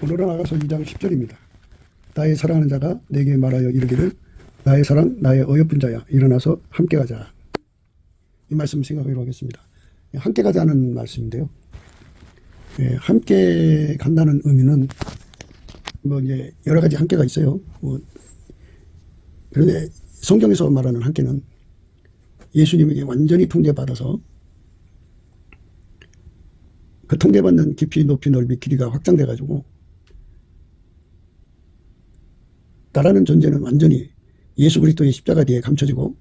오늘은 아가서 2장 10절입니다. 나의 사랑하는 자가 내게 말하여 이르기를 나의 사랑 나의 어여쁜 자야 일어나서 함께 가자. 이 말씀 생각하기로 하겠습니다. 함께 가자는 말씀인데요. 함께 간다는 의미는 뭐 이제 여러 가지 함께가 있어요. 그런데 성경에서 말하는 함께는 예수님에게 완전히 통제받아서 그 통제받는 깊이 높이 넓이 길이가 확장돼 가지고 나라는 존재는 완전히 예수 그리스도의 십자가 뒤에 감춰지고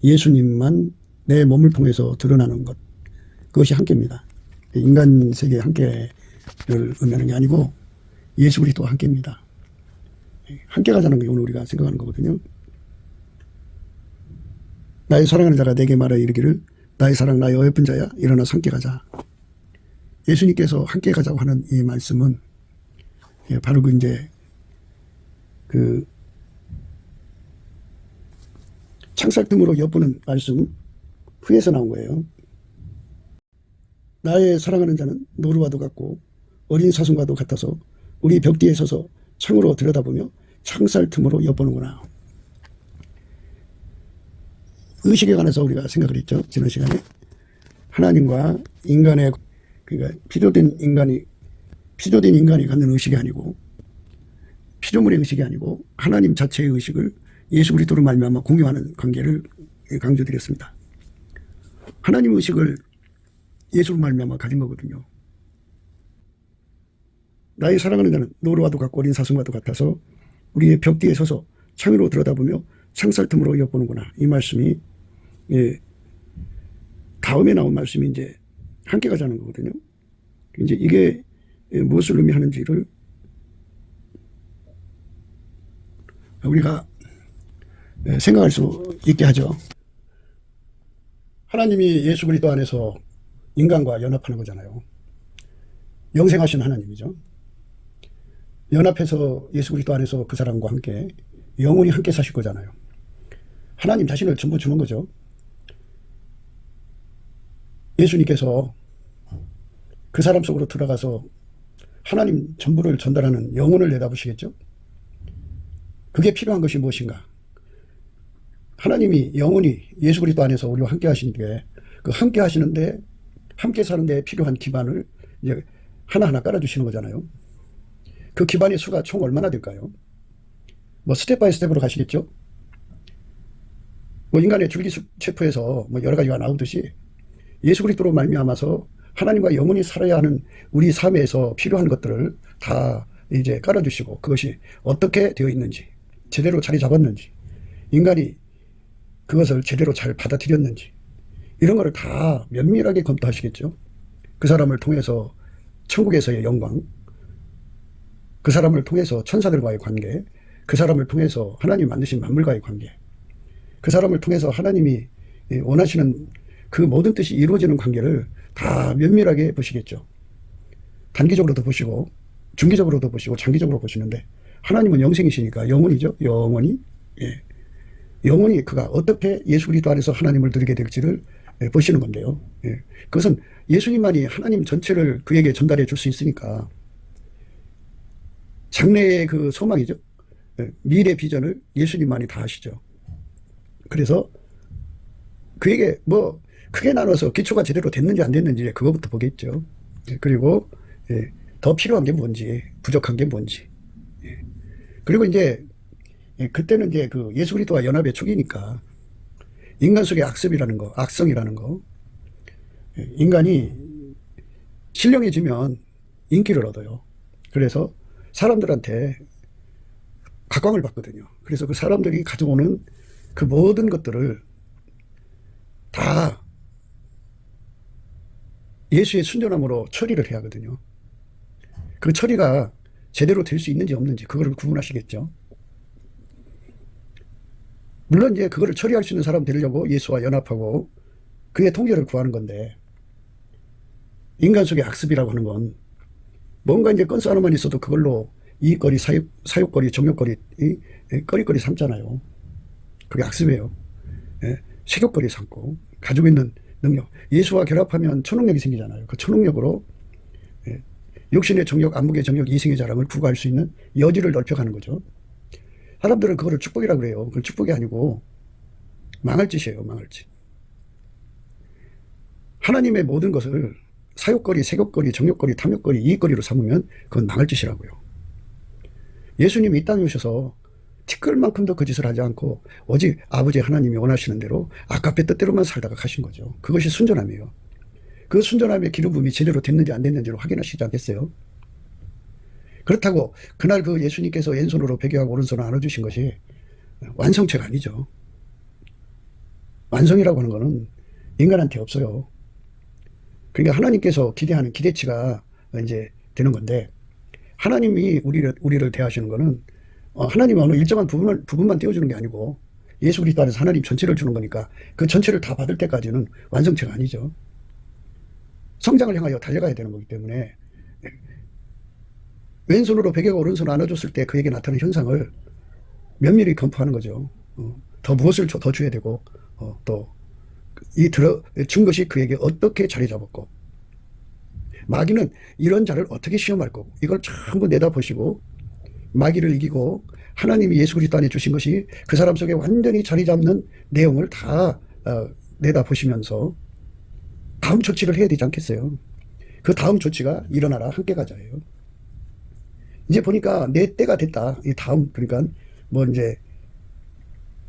예수님만 내 몸을 통해서 드러나는 것, 그것이 함께입니다. 인간 세계의 함께를 의미하는 게 아니고 예수 그리스도와 함께입니다. 함께 가자는 게 오늘 우리가 생각하는 거거든요. 나의 사랑하는 자가 내게 말하여 이르기를 나의 사랑 나의 어여쁜 자야 일어나서 함께 가자. 예수님께서 함께 가자고 하는 이 말씀은 바로 그 창살틈으로 엿보는 말씀 후에서 나온 거예요. 나의 사랑하는 자는 노루와도 같고 어린 사슴과도 같아서 우리 벽 뒤에 서서 창으로 들여다보며 창살틈으로 엿보는구나. 의식에 관해서 우리가 생각을 했죠. 지난 시간에 하나님과 인간의 그러니까 피조된 인간이 갖는 의식이 아니고 피조물의 의식이 아니고 하나님 자체의 의식을 예수 그리스도로 말미암아 공유하는 관계를 강조드렸습니다. 하나님 의식을 예수로 말미암아 가진 거거든요. 나의 사랑하는 자는 노루와도 같고 어린 사슴과도 같아서 우리의 벽 뒤에 서서 창으로 들여다보며 창살틈으로 엿보는구나. 이 말씀이 다음에 나온 말씀이 이제 함께 가자는 거거든요. 이제 이게 무엇을 의미하는지를 우리가 생각할 수 있게 하죠. 하나님이 예수 그리스도 안에서 인간과 연합하는 거잖아요. 영생하신 하나님이죠. 연합해서 예수 그리스도 안에서 그 사람과 함께 영원히 함께 사실 거잖아요. 하나님 자신을 전부 주는 거죠. 예수님께서 그 사람 속으로 들어가서 하나님 전부를 전달하는 영혼을 내다보시겠죠. 그게 필요한 것이 무엇인가? 하나님이 영원히 예수 그리스도 안에서 우리와 함께 하시는데 그 함께 하시는데 함께 사는데 필요한 기반을 이제 하나하나 깔아주시는 거잖아요. 그 기반의 수가 총 얼마나 될까요? 뭐 스텝 바이 스텝으로 가시겠죠. 뭐 인간의 줄기세포에서 뭐 여러 가지가 나오듯이 예수 그리스도로 말미암아서 하나님과 영원히 살아야 하는 우리 삶에서 필요한 것들을 다 이제 깔아주시고 그것이 어떻게 되어 있는지 제대로 자리 잡았는지 인간이 그것을 제대로 잘 받아들였는지 이런 거를 다 면밀하게 검토하시겠죠. 그 사람을 통해서 천국에서의 영광, 그 사람을 통해서 천사들과의 관계, 그 사람을 통해서 하나님 만드신 만물과의 관계, 그 사람을 통해서 하나님이 원하시는 그 모든 뜻이 이루어지는 관계를 다 면밀하게 보시겠죠. 단기적으로도 보시고 중기적으로도 보시고 장기적으로 보시는데 하나님은 영생이시니까 영원이죠. 영원히 영원히 그가 어떻게 예수 그리스도 안에서 하나님을 누리게 될지를 보시는 건데요. 그것은 예수님만이 하나님 전체를 그에게 전달해 줄 수 있으니까 장래의 그 소망이죠. 미래 비전을 예수님만이 다 하시죠. 그래서 그에게 뭐 크게 나눠서 기초가 제대로 됐는지 안 됐는지 그거부터 보겠죠. 그리고 더 필요한 게 뭔지 부족한 게 뭔지 그리고 이제 그때는 이제 그 예수 그리스도와 연합의 초기니까 인간 속의 악습이라는 거, 악성이라는 거, 인간이 신령해지면 인기를 얻어요. 그래서 사람들한테 각광을 받거든요. 그래서 그 사람들이 가져오는 그 모든 것들을 다 예수의 순전함으로 처리를 해야 하거든요. 그 처리가 제대로 될 수 있는지 없는지 그거를 구분하시겠죠. 물론 이제 그거를 처리할 수 있는 사람 되려고 예수와 연합하고 그의 통제를 구하는 건데 인간 속의 악습이라고 하는 건 뭔가 이제 건수 하나만 있어도 그걸로 이익거리, 사욕거리, 정욕거리, 거리거리 삼잖아요. 그게 악습이에요. 식욕거리 삼고 가지고 있는 능력. 예수와 결합하면 초능력이 생기잖아요. 그 초능력으로 육신의 정욕, 안목의 정욕, 이생의 자랑을 구가할 수 있는 여지를 넓혀가는 거죠. 사람들은 그거를 축복이라고 그래요. 그건 축복이 아니고 망할 짓이에요. 망할 짓. 하나님의 모든 것을 사욕거리, 색욕거리, 정욕거리, 탐욕거리, 이익거리로 삼으면 그건 망할 짓이라고요. 예수님이 이 땅에 오셔서 티끌만큼도 그 짓을 하지 않고 오직 아버지 하나님이 원하시는 대로 아까페 뜻대로만 살다가 가신 거죠. 그것이 순전함이에요. 그 순전함의 기름 부음이 제대로 됐는지 안 됐는지를 확인하시지 않겠어요? 그렇다고 그날 그 예수님께서 왼손으로 베개하고 오른손을 안아주신 것이 완성체가 아니죠. 완성이라고 하는 것은 인간한테 없어요. 그러니까 하나님께서 기대하는 기대치가 이제 되는 건데, 하나님이 우리를 대하시는 것은 하나님은 어느 일정한 부분만 떼어주는 게 아니고 예수 그리스도 안에서 하나님 전체를 주는 거니까 그 전체를 다 받을 때까지는 완성체가 아니죠. 성장을 향하여 달려가야 되는 거기 때문에 왼손으로 베개가 오른손을 안아줬을 때 그에게 나타나는 현상을 면밀히 검토하는 거죠. 더 무엇을 더 줘야 되고 또 이 준 것이 그에게 어떻게 자리 잡았고, 마귀는 이런 자를 어떻게 시험할 거고, 이걸 전부 내다보시고 마귀를 이기고 하나님이 예수 그리스도 안에 주신 것이 그 사람 속에 완전히 자리 잡는 내용을 다 내다보시면서 다음 조치를 해야 되지 않겠어요? 그 다음 조치가 일어나라 함께 가자예요. 이제 보니까 내 때가 됐다. 이 다음, 그러니까 뭐 이제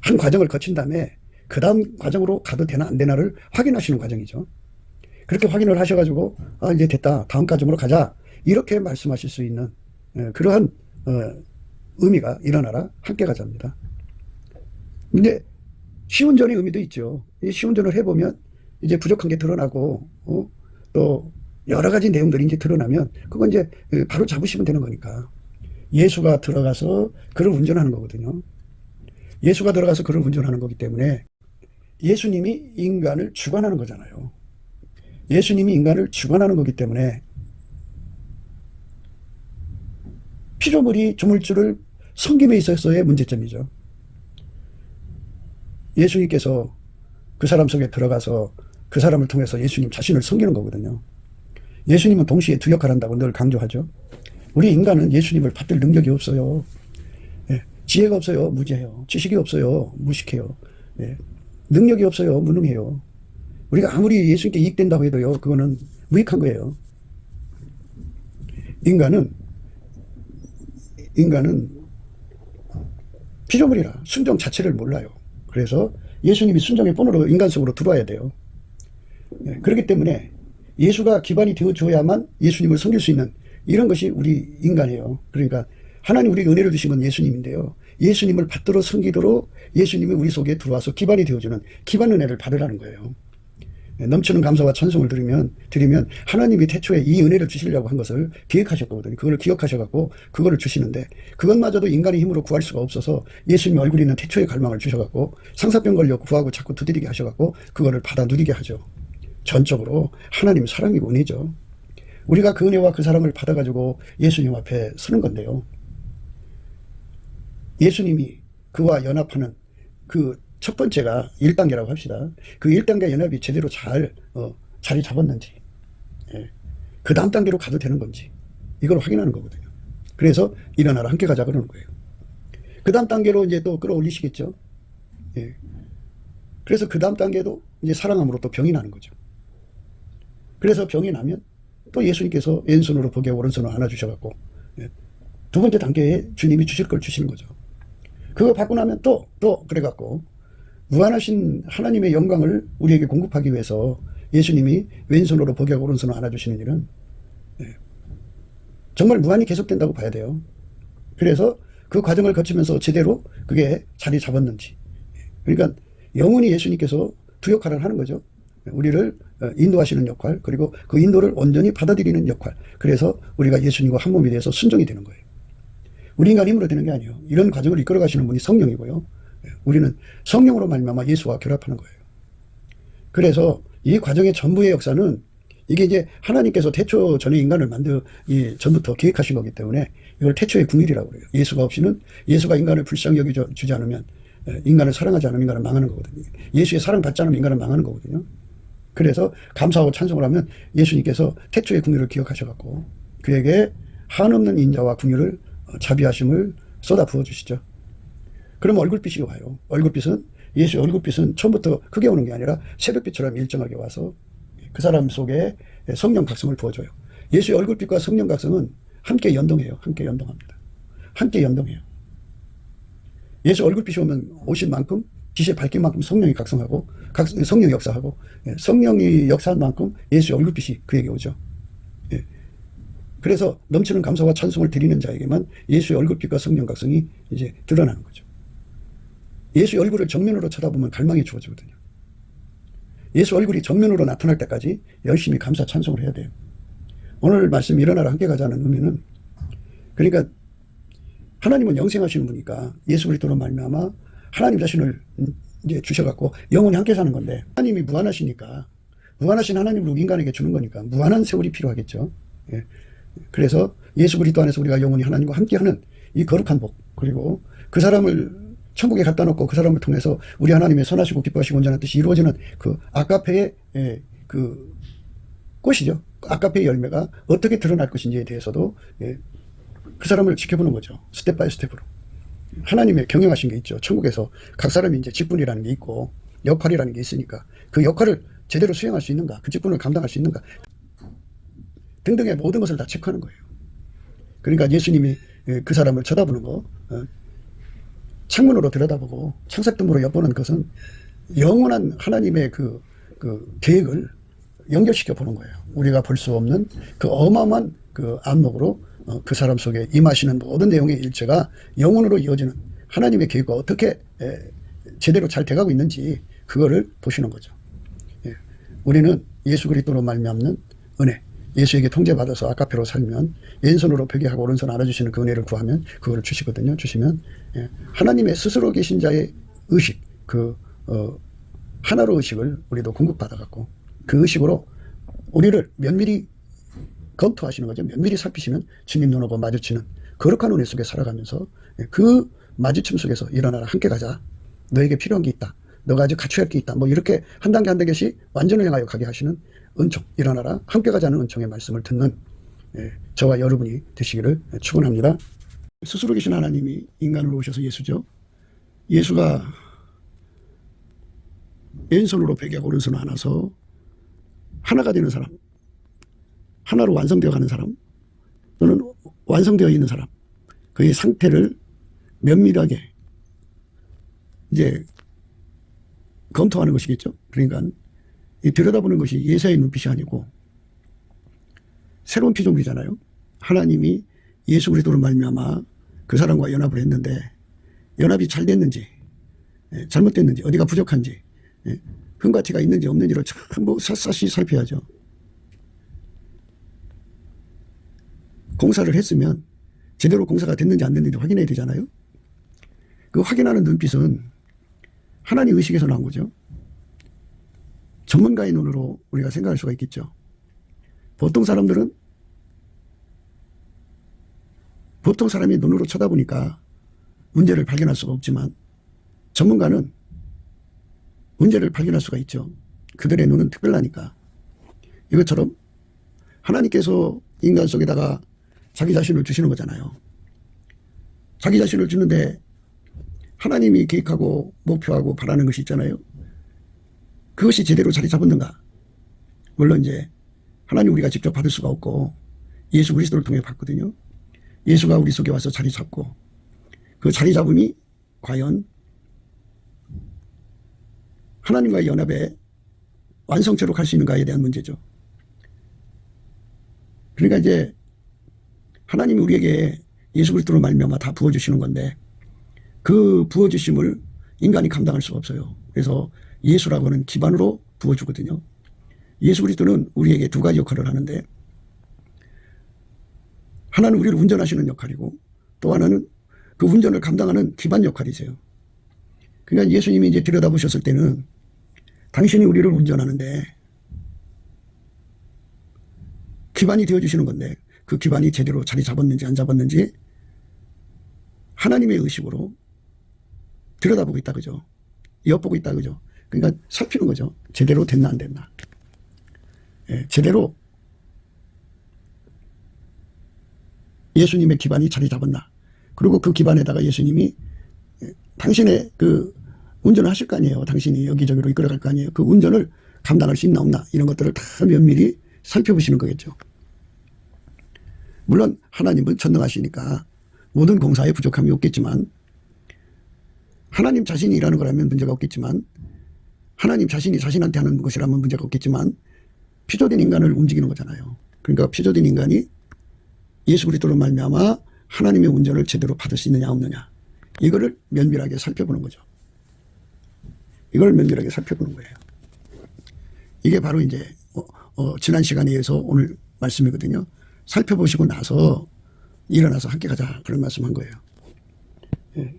한 과정을 거친 다음에 그 다음 과정으로 가도 되나 안 되나를 확인하시는 과정이죠. 그렇게 확인을 하셔가지고 이제 됐다. 다음 과정으로 가자. 이렇게 말씀하실 수 있는 그러한 의미가 일어나라 함께 가자입니다. 근데 시운전의 의미도 있죠. 이 시운전을 해보면 이제 부족한 게 드러나고 또 여러 가지 내용들이 이제 드러나면 그건 이제 바로 잡으시면 되는 거니까. 예수가 들어가서 그를 운전하는 거거든요. 예수가 들어가서 그를 운전하는 거기 때문에 예수님이 인간을 주관하는 거잖아요. 예수님이 인간을 주관하는 거기 때문에 피조물이 조물주를 섬김에 있어서의 문제점이죠. 예수님께서 그 사람 속에 들어가서 그 사람을 통해서 예수님 자신을 섬기는 거거든요. 예수님은 동시에 두 역할을 한다고 늘 강조하죠. 우리 인간은 예수님을 받들 능력이 없어요. 지혜가 없어요. 무지해요. 지식이 없어요. 무식해요. 능력이 없어요. 무능해요. 우리가 아무리 예수님께 이익된다고 해도요, 그거는 무익한 거예요. 인간은 피조물이라 순종 자체를 몰라요. 그래서 예수님이 순종의 본으로 인간 속으로 들어와야 돼요. 그렇기 때문에 예수가 기반이 되어줘야만 예수님을 섬길 수 있는 이런 것이 우리 인간이에요. 그러니까 하나님 우리에게 은혜를 주신 건 예수님인데요. 예수님을 받들어 섬기도록 예수님이 우리 속에 들어와서 기반이 되어주는 기반 은혜를 받으라는 거예요. 넘치는 감사와 찬송을 드리면 하나님이 태초에 이 은혜를 주시려고 한 것을 기획하셨거든요. 그걸 기억하셔갖고 그거를 주시는데, 그것마저도 인간의 힘으로 구할 수가 없어서 예수님 얼굴이 있는 태초의 갈망을 주셔갖고 상사병 걸려 구하고 자꾸 두드리게 하셔갖고 그거를 받아 누리게 하죠. 전적으로 하나님 사랑이고 은혜죠. 우리가 그 은혜와 그 사랑을 받아가지고 예수님 앞에 서는 건데요. 예수님이 그와 연합하는 그 첫 번째가 1단계라고 합시다. 그 1단계 연합이 제대로 잘 자리 잡았는지, 그 다음 단계로 가도 되는 건지 이걸 확인하는 거거든요. 그래서 일어나라 함께 가자 그러는 거예요. 그 다음 단계로 이제 또 끌어올리시겠죠. 그래서 그 다음 단계도 이제 사랑함으로 또 병이 나는 거죠. 그래서 병이 나면 또 예수님께서 왼손으로 보게 오른손으로 안아주셔갖고 두 번째 단계에 주님이 주실 걸 주시는 거죠. 그거 받고 나면 또 그래갖고 무한하신 하나님의 영광을 우리에게 공급하기 위해서 예수님이 왼손으로 보게 하고 오른손으로 안아주시는 일은 정말 무한히 계속된다고 봐야 돼요. 그래서 그 과정을 거치면서 제대로 그게 자리 잡았는지, 그러니까 영원히 예수님께서 두 역할을 하는 거죠. 우리를 인도하시는 역할, 그리고 그 인도를 온전히 받아들이는 역할. 그래서 우리가 예수님과 한 몸이 돼서 순종이 되는 거예요. 우리 인간 힘으로 되는 게 아니에요. 이런 과정을 이끌어 가시는 분이 성령이고요. 우리는 성령으로 말미암아 예수와 결합하는 거예요. 그래서 이 과정의 전부의 역사는 이게 이제 하나님께서 태초 전에 인간을 전부터 계획하신 거기 때문에 이걸 태초의 궁일이라고 그래요. 예수가 없이는, 예수가 인간을 불쌍히 여겨주지 않으면, 인간을 사랑하지 않으면 인간은 망하는 거거든요. 예수의 사랑 받지 않으면 인간은 망하는 거거든요. 그래서 감사하고 찬송을 하면 예수님께서 태초의 궁일을 기억하셔갖고 그에게 한없는 인자와 궁유를 자비하심을 쏟아 부어주시죠. 그럼 얼굴빛이 와요. 얼굴빛은 예수의 얼굴빛은 처음부터 크게 오는 게 아니라 새벽빛처럼 일정하게 와서 그 사람 속에 성령 각성을 부어줘요. 예수의 얼굴빛과 성령 각성은 함께 연동해요. 함께 연동합니다. 함께 연동해요. 예수 얼굴빛이 오신 만큼 빛의 밝힌 만큼 성령이 각성하고 성령이 역사하고 성령이 역사한 만큼 예수의 얼굴빛이 그에게 오죠. 그래서 넘치는 감사와 찬송을 드리는 자에게만 예수의 얼굴빛과 성령 각성이 이제 드러나는 거죠. 예수의 얼굴을 정면으로 쳐다보면 갈망이 주어지거든요. 예수 얼굴이 정면으로 나타날 때까지 열심히 감사 찬송을 해야 돼요. 오늘 말씀 일어나라 함께 가자는 의미는 그러니까 하나님은 영생하시는 분이니까 예수 그리스도로 말미암아 하나님 자신을 이제 주셔갖고 영원히 함께 사는 건데 하나님이 무한하시니까 무한하신 하나님을 인간에게 주는 거니까 무한한 세월이 필요하겠죠. 예. 그래서 예수 그리스도 안에서 우리가 영원히 하나님과 함께하는 이 거룩한 복 그리고 그 사람을 천국에 갖다 놓고 그 사람을 통해서 우리 하나님의 선하시고 기뻐하시고 온전한 뜻이 이루어지는 그 아가페의 그 꽃이죠. 아가페의 열매가 어떻게 드러날 것인지에 대해서도 그 사람을 지켜보는 거죠. 스텝 바이 스텝으로. 하나님의 경영하신 게 있죠. 천국에서 각 사람이 이제 직분이라는 게 있고 역할이라는 게 있으니까 그 역할을 제대로 수행할 수 있는가, 그 직분을 감당할 수 있는가 등등의 모든 것을 다 체크하는 거예요. 그러니까 예수님이 그 사람을 쳐다보는 거, 창문으로 들여다보고 창석등으로 엿보는 것은 영원한 하나님의 그 계획을 연결시켜 보는 거예요. 우리가 볼 수 없는 그 어마어마한 그 안목으로 그 사람 속에 임하시는 모든 내용의 일체가 영원으로 이어지는 하나님의 계획과 어떻게 제대로 잘 돼가고 있는지 그거를 보시는 거죠. 우리는 예수 그리스도로 말미암는 은혜, 예수에게 통제받아서 아가페로 살면 왼손으로 벽에 하고 오른손 알아주시는 그 은혜를 구하면 그걸 주시거든요. 주시면 하나님의 스스로 계신 자의 의식, 하나로 의식을 우리도 공급받아갖고 그 의식으로 우리를 면밀히 검토하시는 거죠. 면밀히 살피시는 주님 눈하고 마주치는 거룩한 은혜 속에 살아가면서 그 마주침 속에서 일어나라 함께 가자. 너에게 필요한 게 있다. 너가 아직 갖춰야 할 게 있다. 뭐 이렇게 한 단계 한 단계씩 완전을 향하여 가게 하시는 은총, 일어나라 함께 가자는 은총의 말씀을 듣는 저와 여러분이 되시기를 축원합니다. 스스로 계신 하나님이 인간으로 오셔서 예수죠. 예수가 왼손으로 베개하고 오른손을 안아서 하나가 되는 사람, 하나로 완성되어 가는 사람 또는 완성되어 있는 사람, 그의 상태를 면밀하게 이제 검토하는 것이겠죠. 그러니까 들여다보는 것이 예사의 눈빛이 아니고 새로운 피조물이잖아요. 하나님이 예수 그리스도로 말미암아 그 사람과 연합을 했는데 연합이 잘 됐는지 잘못됐는지 어디가 부족한지 흠과 티가 있는지 없는지를 전부 샅샅이 살펴야죠. 공사를 했으면 제대로 공사가 됐는지 안 됐는지 확인해야 되잖아요. 그 확인하는 눈빛은 하나님 의식에서 나온 거죠. 전문가의 눈으로 우리가 생각할 수가 있겠죠. 보통 사람이 눈으로 쳐다보니까 문제를 발견할 수가 없지만 전문가는 문제를 발견할 수가 있죠. 그들의 눈은 특별하니까. 이것처럼 하나님께서 인간 속에다가 자기 자신을 주시는 거잖아요. 자기 자신을 주는데 하나님이 계획하고 목표하고 바라는 것이 있잖아요. 그것이 제대로 자리 잡았는가? 물론 이제 하나님 우리가 직접 받을 수가 없고 예수 그리스도를 통해 받거든요. 예수가 우리 속에 와서 자리 잡고 그 자리 잡음이 과연 하나님과의 연합에 완성체로 갈 수 있는가에 대한 문제죠. 그러니까 이제 하나님이 우리에게 예수 그리스도로 말미암아 다 부어주시는 건데 그 부어주심을 인간이 감당할 수가 없어요. 그래서 예수라고는 기반으로 부어주거든요. 예수 그리스도는 우리에게 두 가지 역할을 하는데 하나는 우리를 운전하시는 역할이고 또 하나는 그 운전을 감당하는 기반 역할이세요. 그러니까 예수님이 이제 들여다보셨을 때는 당신이 우리를 운전하는데 기반이 되어주시는 건데 그 기반이 제대로 자리 잡았는지 안 잡았는지 하나님의 의식으로 들여다보고 있다 그죠. 엿보고 있다 그죠. 그러니까 살피는 거죠. 제대로 됐나 안 됐나. 제대로 예수님의 기반이 자리 잡았나. 그리고 그 기반에다가 예수님이 당신의 그 운전을 하실 거 아니에요. 당신이 여기저기로 이끌어갈 거 아니에요. 그 운전을 감당할 수 있나 없나 이런 것들을 다 면밀히 살펴보시는 거겠죠. 물론 하나님은 전능하시니까 모든 공사에 부족함이 없겠지만, 하나님 자신이 일하는 거라면 문제가 없겠지만, 하나님 자신이 자신한테 하는 것이라면 문제가 없겠지만, 피조된 인간을 움직이는 거잖아요. 그러니까 피조된 인간이 예수 그리스도로 말미암아 하나님의 운전을 제대로 받을 수 있느냐 없느냐, 이거를 면밀하게 살펴보는 거죠. 이걸 면밀하게 살펴보는 거예요. 이게 바로 이제 지난 시간에 의해서 오늘 말씀이거든요. 살펴보시고 나서 일어나서 함께 가자, 그런 말씀한 거예요. 예.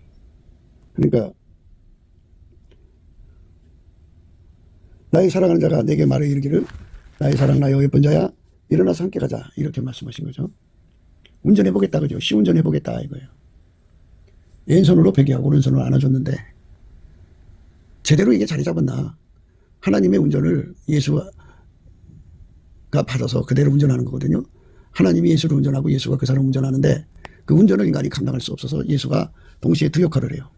그러니까 나의 사랑하는 자가 내게 말해 이르기를 나의 사랑 나의 예쁜 자야 일어나서 함께 가자, 이렇게 말씀하신 거죠. 운전해보겠다, 그죠? 시운전해보겠다 이거예요. 왼손으로 베개하고 오른손으로 안아줬는데 제대로 이게 자리 잡았나. 하나님의 운전을 예수가 받아서 그대로 운전하는 거거든요. 하나님이 예수를 운전하고 예수가 그 사람을 운전하는데 그 운전을 인간이 감당할 수 없어서 예수가 동시에 두 역할을 해요.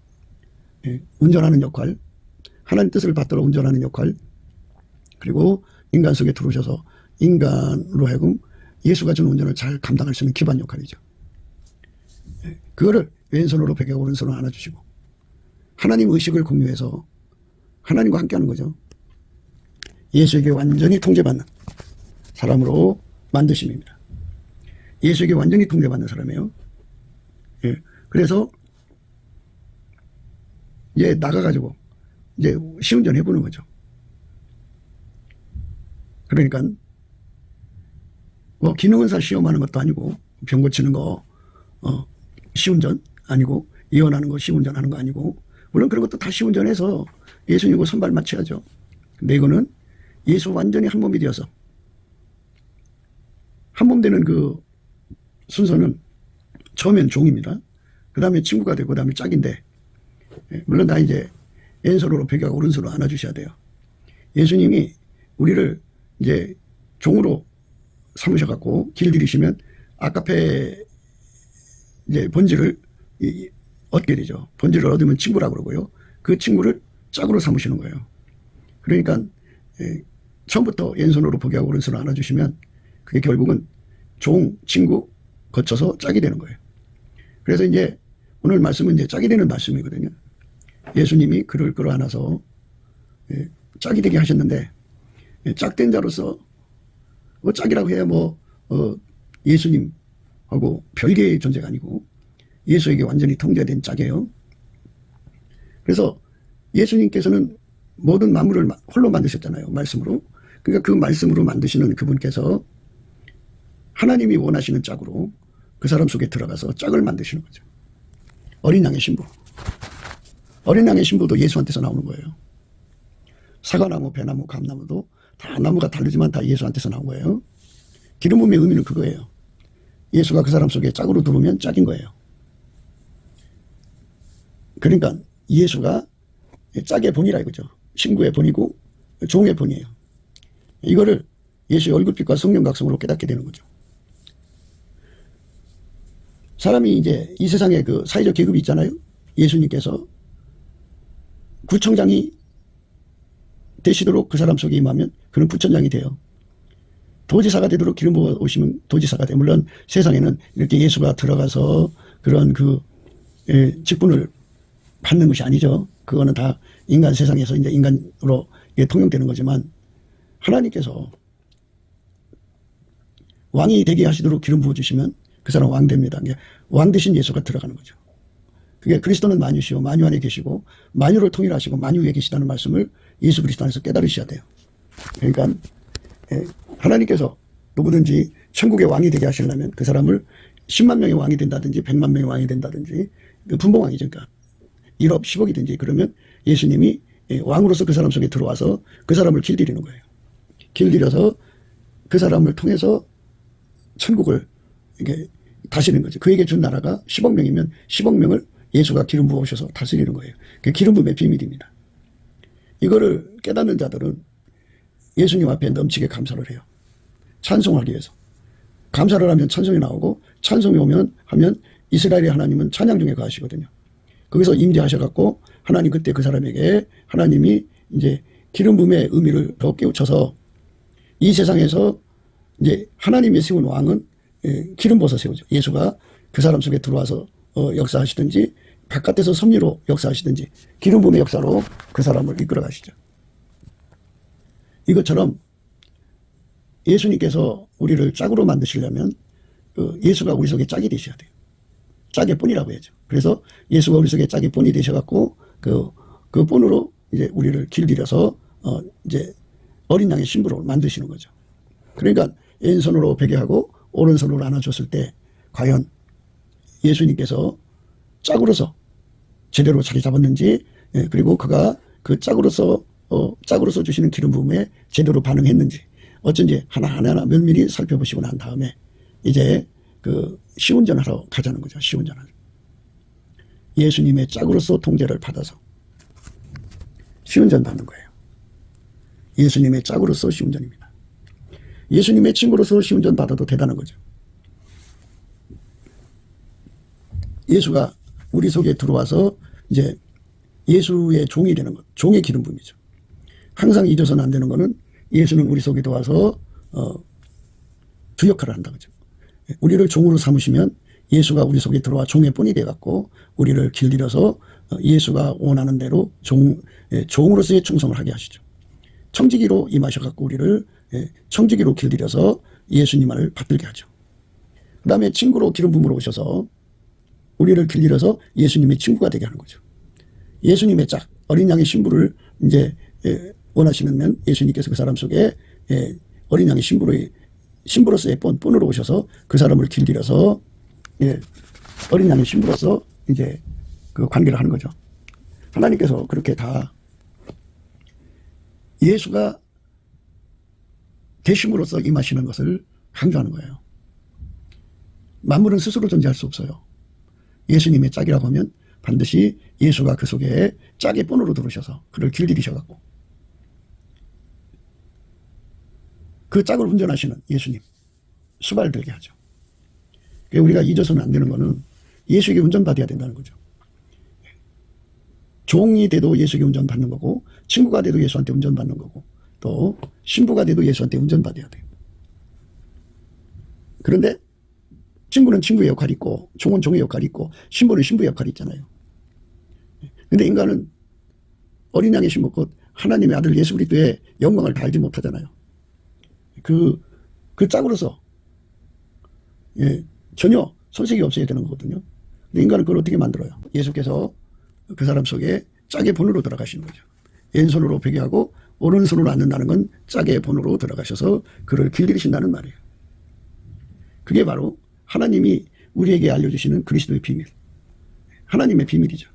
예, 운전하는 역할, 하나님 뜻을 받들어 운전하는 역할, 그리고 인간 속에 들어오셔서 인간으로 하여금 예수가 준 운전을 잘 감당할 수 있는 기반 역할이죠. 예, 그거를 왼손으로 베개하고 오른손으로 안아주시고 하나님 의식을 공유해서 하나님과 함께하는 거죠. 예수에게 완전히 통제받는 사람으로 만드심입니다. 예수에게 완전히 통제받는 사람이에요. 예. 그래서 이제 나가가지고 이제 시운전 해보는 거죠. 그러니까 뭐 기능은사 시험하는 것도 아니고 병 고치는 거 시운전 아니고, 이혼하는 거 시운전하는 거 아니고, 물론 그런 것도 다 시운전해서 예수님과 손발 맞춰야죠. 근데 이거는 예수 완전히 한 몸이 되어서 한 몸 되는 그 순서는 처음엔 종입니다. 그 다음에 친구가 되고 그 다음에 짝인데, 물론 다 이제 왼손으로 베개하고 오른손으로 안아주셔야 돼요. 예수님이 우리를 이제 종으로 삼으셔갖고 길들이시면 아까페 이제 본질을 얻게 되죠. 본질을 얻으면 친구라고 그러고요. 그 친구를 짝으로 삼으시는 거예요. 그러니까 처음부터 왼손으로 베개하고 오른손으로 안아주시면 그게 결국은 종, 친구 거쳐서 짝이 되는 거예요. 그래서 이제 오늘 말씀은 이제 짝이 되는 말씀이거든요. 예수님이 그를 끌어안아서 짝이 되게 하셨는데, 짝된 자로서 뭐 짝이라고 해야 예수님하고 별개의 존재가 아니고 예수에게 완전히 통제된 짝이에요. 그래서 예수님께서는 모든 만물을 홀로 만드셨잖아요. 말씀으로. 그러니까 그 말씀으로 만드시는 그분께서 하나님이 원하시는 짝으로 그 사람 속에 들어가서 짝을 만드시는 거죠. 어린 양의 신부. 어린 양의 신부도 예수한테서 나오는 거예요. 사과나무, 배나무, 감나무도 다 나무가 다르지만 다 예수한테서 나온 거예요. 기름 부음의 의미는 그거예요. 예수가 그 사람 속에 짝으로 들어오면 짝인 거예요. 그러니까 예수가 짝의 본이라 이거죠. 신부의 본이고 종의 본이에요. 이거를 예수의 얼굴빛과 성령 각성으로 깨닫게 되는 거죠. 사람이 이제 이 세상에 그 사회적 계급이 있잖아요. 예수님께서 구청장이 되시도록 그 사람 속에 임하면 그는 부천장이 돼요. 도지사가 되도록 기름 부어 오시면 도지사가 돼요. 물론 세상에는 이렇게 예수가 들어가서 그런 그 직분을 받는 것이 아니죠. 그거는 다 인간 세상에서 이제 인간으로 통용되는 거지만, 하나님께서 왕이 되게 하시도록 기름 부어 주시면 그 사람 왕 됩니다. 왕 대신 예수가 들어가는 거죠. 그게 그리스도는 만유시요 만유 안에 계시고 만유를 통일하시고 만유 위에 계시다는 말씀을 예수 그리스도 안에서 깨달으셔야 돼요. 그러니까 하나님께서 누구든지 천국의 왕이 되게 하시려면 그 사람을 10만 명의 왕이 된다든지 100만 명의 왕이 된다든지, 분봉왕이죠. 그러니까 1억 10억이든지 그러면 예수님이 왕으로서 그 사람 속에 들어와서 그 사람을 길들이는 거예요. 길들여서 그 사람을 통해서 천국을 이게 다스리는 거죠. 그에게 준 나라가 10억 명이면 10억 명을 예수가 기름 부으셔서 다스리는 거예요. 그게 기름 부음의 비밀입니다. 이거를 깨닫는 자들은 예수님 앞에 넘치게 감사를 해요. 찬송하기 위해서. 감사를 하면 찬송이 나오고 찬송이 오면 하면 이스라엘의 하나님은 찬양 중에 거하시거든요. 거기서 임재하셔갖고 하나님 그때 그 사람에게 하나님이 이제 기름 부음의 의미를 더 깨우쳐서 이 세상에서 이제 하나님이 세운 왕은 기름 부어서 세우죠. 예수가 그 사람 속에 들어와서 역사하시든지 바깥에서 섭리로 역사하시든지 기름 부음의 역사로 그 사람을 이끌어 가시죠. 이것처럼 예수님께서 우리를 짝으로 만드시려면 예수가 우리 속에 짝이 되셔야 돼요. 짝의 본이라고 해야죠. 그래서 예수가 우리 속에 짝의 본이 되셔갖고 그 본으로 이제 우리를 길들여서 이제 어린 양의 신부로 만드시는 거죠. 그러니까 왼손으로 베개하고 오른손으로 안아줬을 때 과연 예수님께서 짝으로서 제대로 자리 잡았는지, 그리고 그가 그 짝으로서 주시는 기름 부음에 제대로 반응했는지 어쩐지 하나하나 면밀히 살펴보시고 난 다음에 이제 그 시운전하러 가자는 거죠. 시운전하러. 예수님의 짝으로서 통제를 받아서 시운전 받는 거예요. 예수님의 짝으로서 시운전입니다. 예수님의 친구로서 시운전 받아도 대단한 거죠. 예수가 우리 속에 들어와서 이제 예수의 종이 되는 것, 종의 기름 부음이죠. 항상 잊어서는 안 되는 거는 예수는 우리 속에 들어와서 두 역할을 한다 그죠. 우리를 종으로 삼으시면 예수가 우리 속에 들어와 종의 본이 돼갖고 우리를 길들여서 예수가 원하는 대로 종으로서의 충성을 하게 하시죠. 청지기로 임하셔갖고 우리를 청지기로 길들여서 예수님을 받들게 하죠. 그 다음에 친구로 기름 부음으로 오셔서 우리를 길들여서 예수님의 친구가 되게 하는 거죠. 예수님의 짝, 어린 양의 신부를 이제 원하시면 예수님께서 그 사람 속에 어린 양의 신부로서의 본으로 오셔서 그 사람을 길들여서 어린 양의 신부로서 이제 그 관계를 하는 거죠. 하나님께서 그렇게 다 예수가 대심으로서 임하시는 것을 강조하는 거예요. 만물은 스스로 존재할 수 없어요. 예수님의 짝이라고 하면 반드시 예수가 그 속에 짝의 본으로 들어오셔서 그를 길들이셔갖고 그 짝을 운전하시는 예수님 수발을 들게 하죠. 우리가 잊어서는 안 되는 거는 예수에게 운전받아야 된다는 거죠. 종이 돼도 예수에게 운전받는 거고 친구가 돼도 예수한테 운전받는 거고 또 신부가 돼도 예수한테 운전받아야 돼요. 그런데 친구는 친구의 역할이 있고 종은 종의 역할이 있고 신부는 신부의 역할이 있잖아요. 그런데 인간은 어린 양의 신부 곧 하나님의 아들 예수 그리스도의 영광을 다 알지 못하잖아요. 그 짝으로서 전혀 손색이 없어야 되는 거거든요. 근데 인간은 그걸 어떻게 만들어요? 예수께서 그 사람 속에 짝의 본으로 들어가시는 거죠. 왼손으로 베개하고 오른손으로 앉는다는 건 짝의 본으로 들어가셔서 그를 길들이신다는 말이에요. 그게 바로 하나님이 우리에게 알려주시는 그리스도의 비밀, 하나님의 비밀이죠.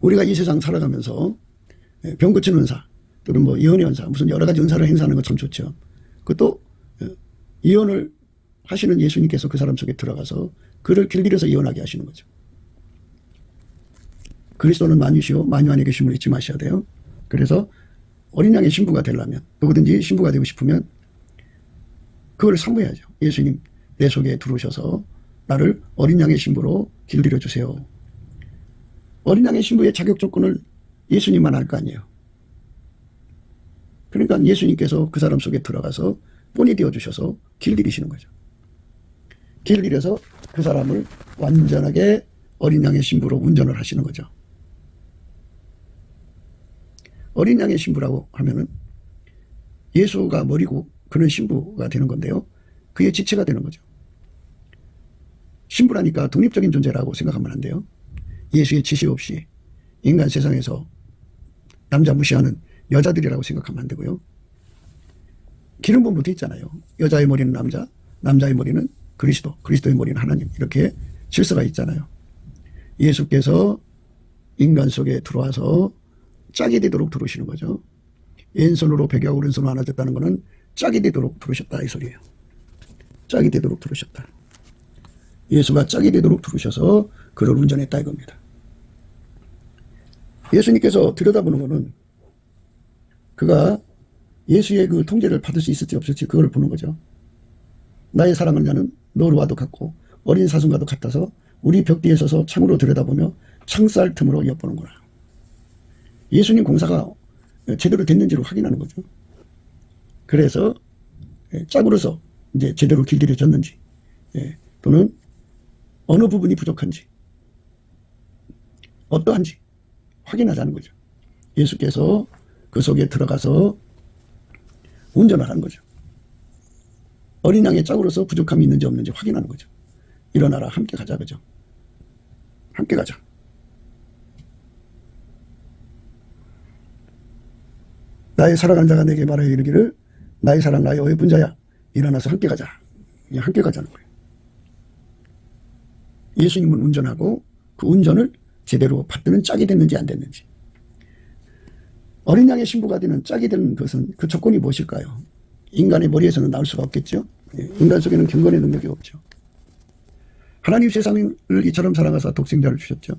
우리가 이 세상 살아가면서 병 고치는 은사 또는 뭐 예언의 은사 무슨 여러 가지 은사를 행사하는 건 참 좋죠. 그것도 예언을 하시는 예수님께서 그 사람 속에 들어가서 그를 길들여서 예언하게 하시는 거죠. 그리스도는 만유시오 만유 안에 계심을 잊지 마셔야 돼요. 그래서 어린 양의 신부가 되려면 누구든지 신부가 되고 싶으면 그걸 사모해야죠. 예수님 내 속에 들어오셔서 나를 어린 양의 신부로 길들여 주세요. 어린 양의 신부의 자격 조건을 예수님만 알 거 아니에요. 그러니까 예수님께서 그 사람 속에 들어가서 본이 되어주셔서 길들이시는 거죠. 길들여서 그 사람을 완전하게 어린 양의 신부로 운전을 하시는 거죠. 어린 양의 신부라고 하면은 예수가 머리고 그는 신부가 되는 건데요. 그의 지체가 되는 거죠. 신부라니까 독립적인 존재라고 생각하면 안 돼요. 예수의 지시 없이 인간 세상에서 남자 무시하는 여자들이라고 생각하면 안 되고요. 기름 부음부터 있잖아요. 여자의 머리는 남자, 남자의 머리는 그리스도, 그리스도의 머리는 하나님 이렇게 질서가 있잖아요. 예수께서 인간 속에 들어와서 짝이 되도록 들어오시는 거죠. 왼손으로 베개하고 오른손으로 안아줬다는 것은 짝이 되도록 들어오셨다 이 소리예요. 짝이 되도록 들어오셨다. 예수가 짝이 되도록 들어오셔서 그를 운전했다 이겁니다. 예수님께서 들여다보는 것은 그가 예수의 그 통제를 받을 수 있을지 없을지 그걸 보는 거죠. 나의 사랑하는 자는 노루와도 같고 어린 사슴과도 같아서 우리 벽 뒤에 서서 창으로 들여다보며 창살 틈으로 엿보는구나. 예수님 공사가 제대로 됐는지를 확인하는 거죠. 그래서 짝으로서 이제 제대로 길들여졌는지, 또는 어느 부분이 부족한지, 어떠한지 확인하자는 거죠. 예수께서 그 속에 들어가서 운전을 하는 거죠. 어린 양의 짝으로서 부족함이 있는지 없는지 확인하는 거죠. 일어나라, 함께 가자, 그죠? 함께 가자. 나의 사랑하는 자가 내게 말하여 이르기를 나의 사랑 나의 어여쁜 자야, 일어나서 함께 가자. 그냥 함께 가자는 거예요. 예수님은 운전하고 그 운전을 제대로 받드는 짝이 됐는지 안 됐는지. 어린 양의 신부가 되는 짝이 되는 것은 그 조건이 무엇일까요? 인간의 머리에서는 나올 수가 없겠죠. 인간 속에는 경건의 능력이 없죠. 하나님 세상을 이처럼 사랑하사 독생자를 주셨죠.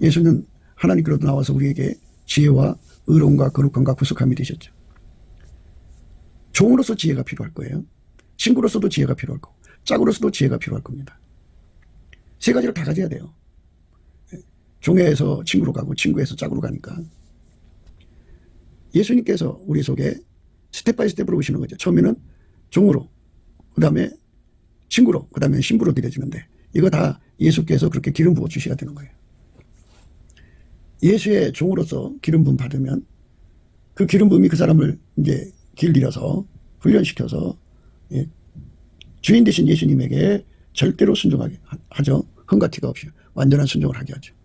예수는 하나님께로도 나와서 우리에게 지혜와 의로움과 거룩함과 구속함이 되셨죠. 종으로서 지혜가 필요할 거예요. 친구로서도 지혜가 필요할 거고 짝으로서도 지혜가 필요할 겁니다. 세 가지를 다 가져야 돼요. 종에서 친구로 가고 친구에서 짝으로 가니까. 예수님께서 우리 속에 스텝 바이 스텝으로 오시는 거죠. 처음에는 종으로, 그 다음에 친구로, 그 다음에 신부로 드려지는데 이거 다 예수께서 그렇게 기름 부어 주셔야 되는 거예요. 예수의 종으로서 기름 부음 받으면 그 기름 부음이 그 사람을 이제 길들여서 훈련시켜서 주인 되신 예수님에게 절대로 순종하게 하죠. 흠과 티가 없이 완전한 순종을 하게 하죠.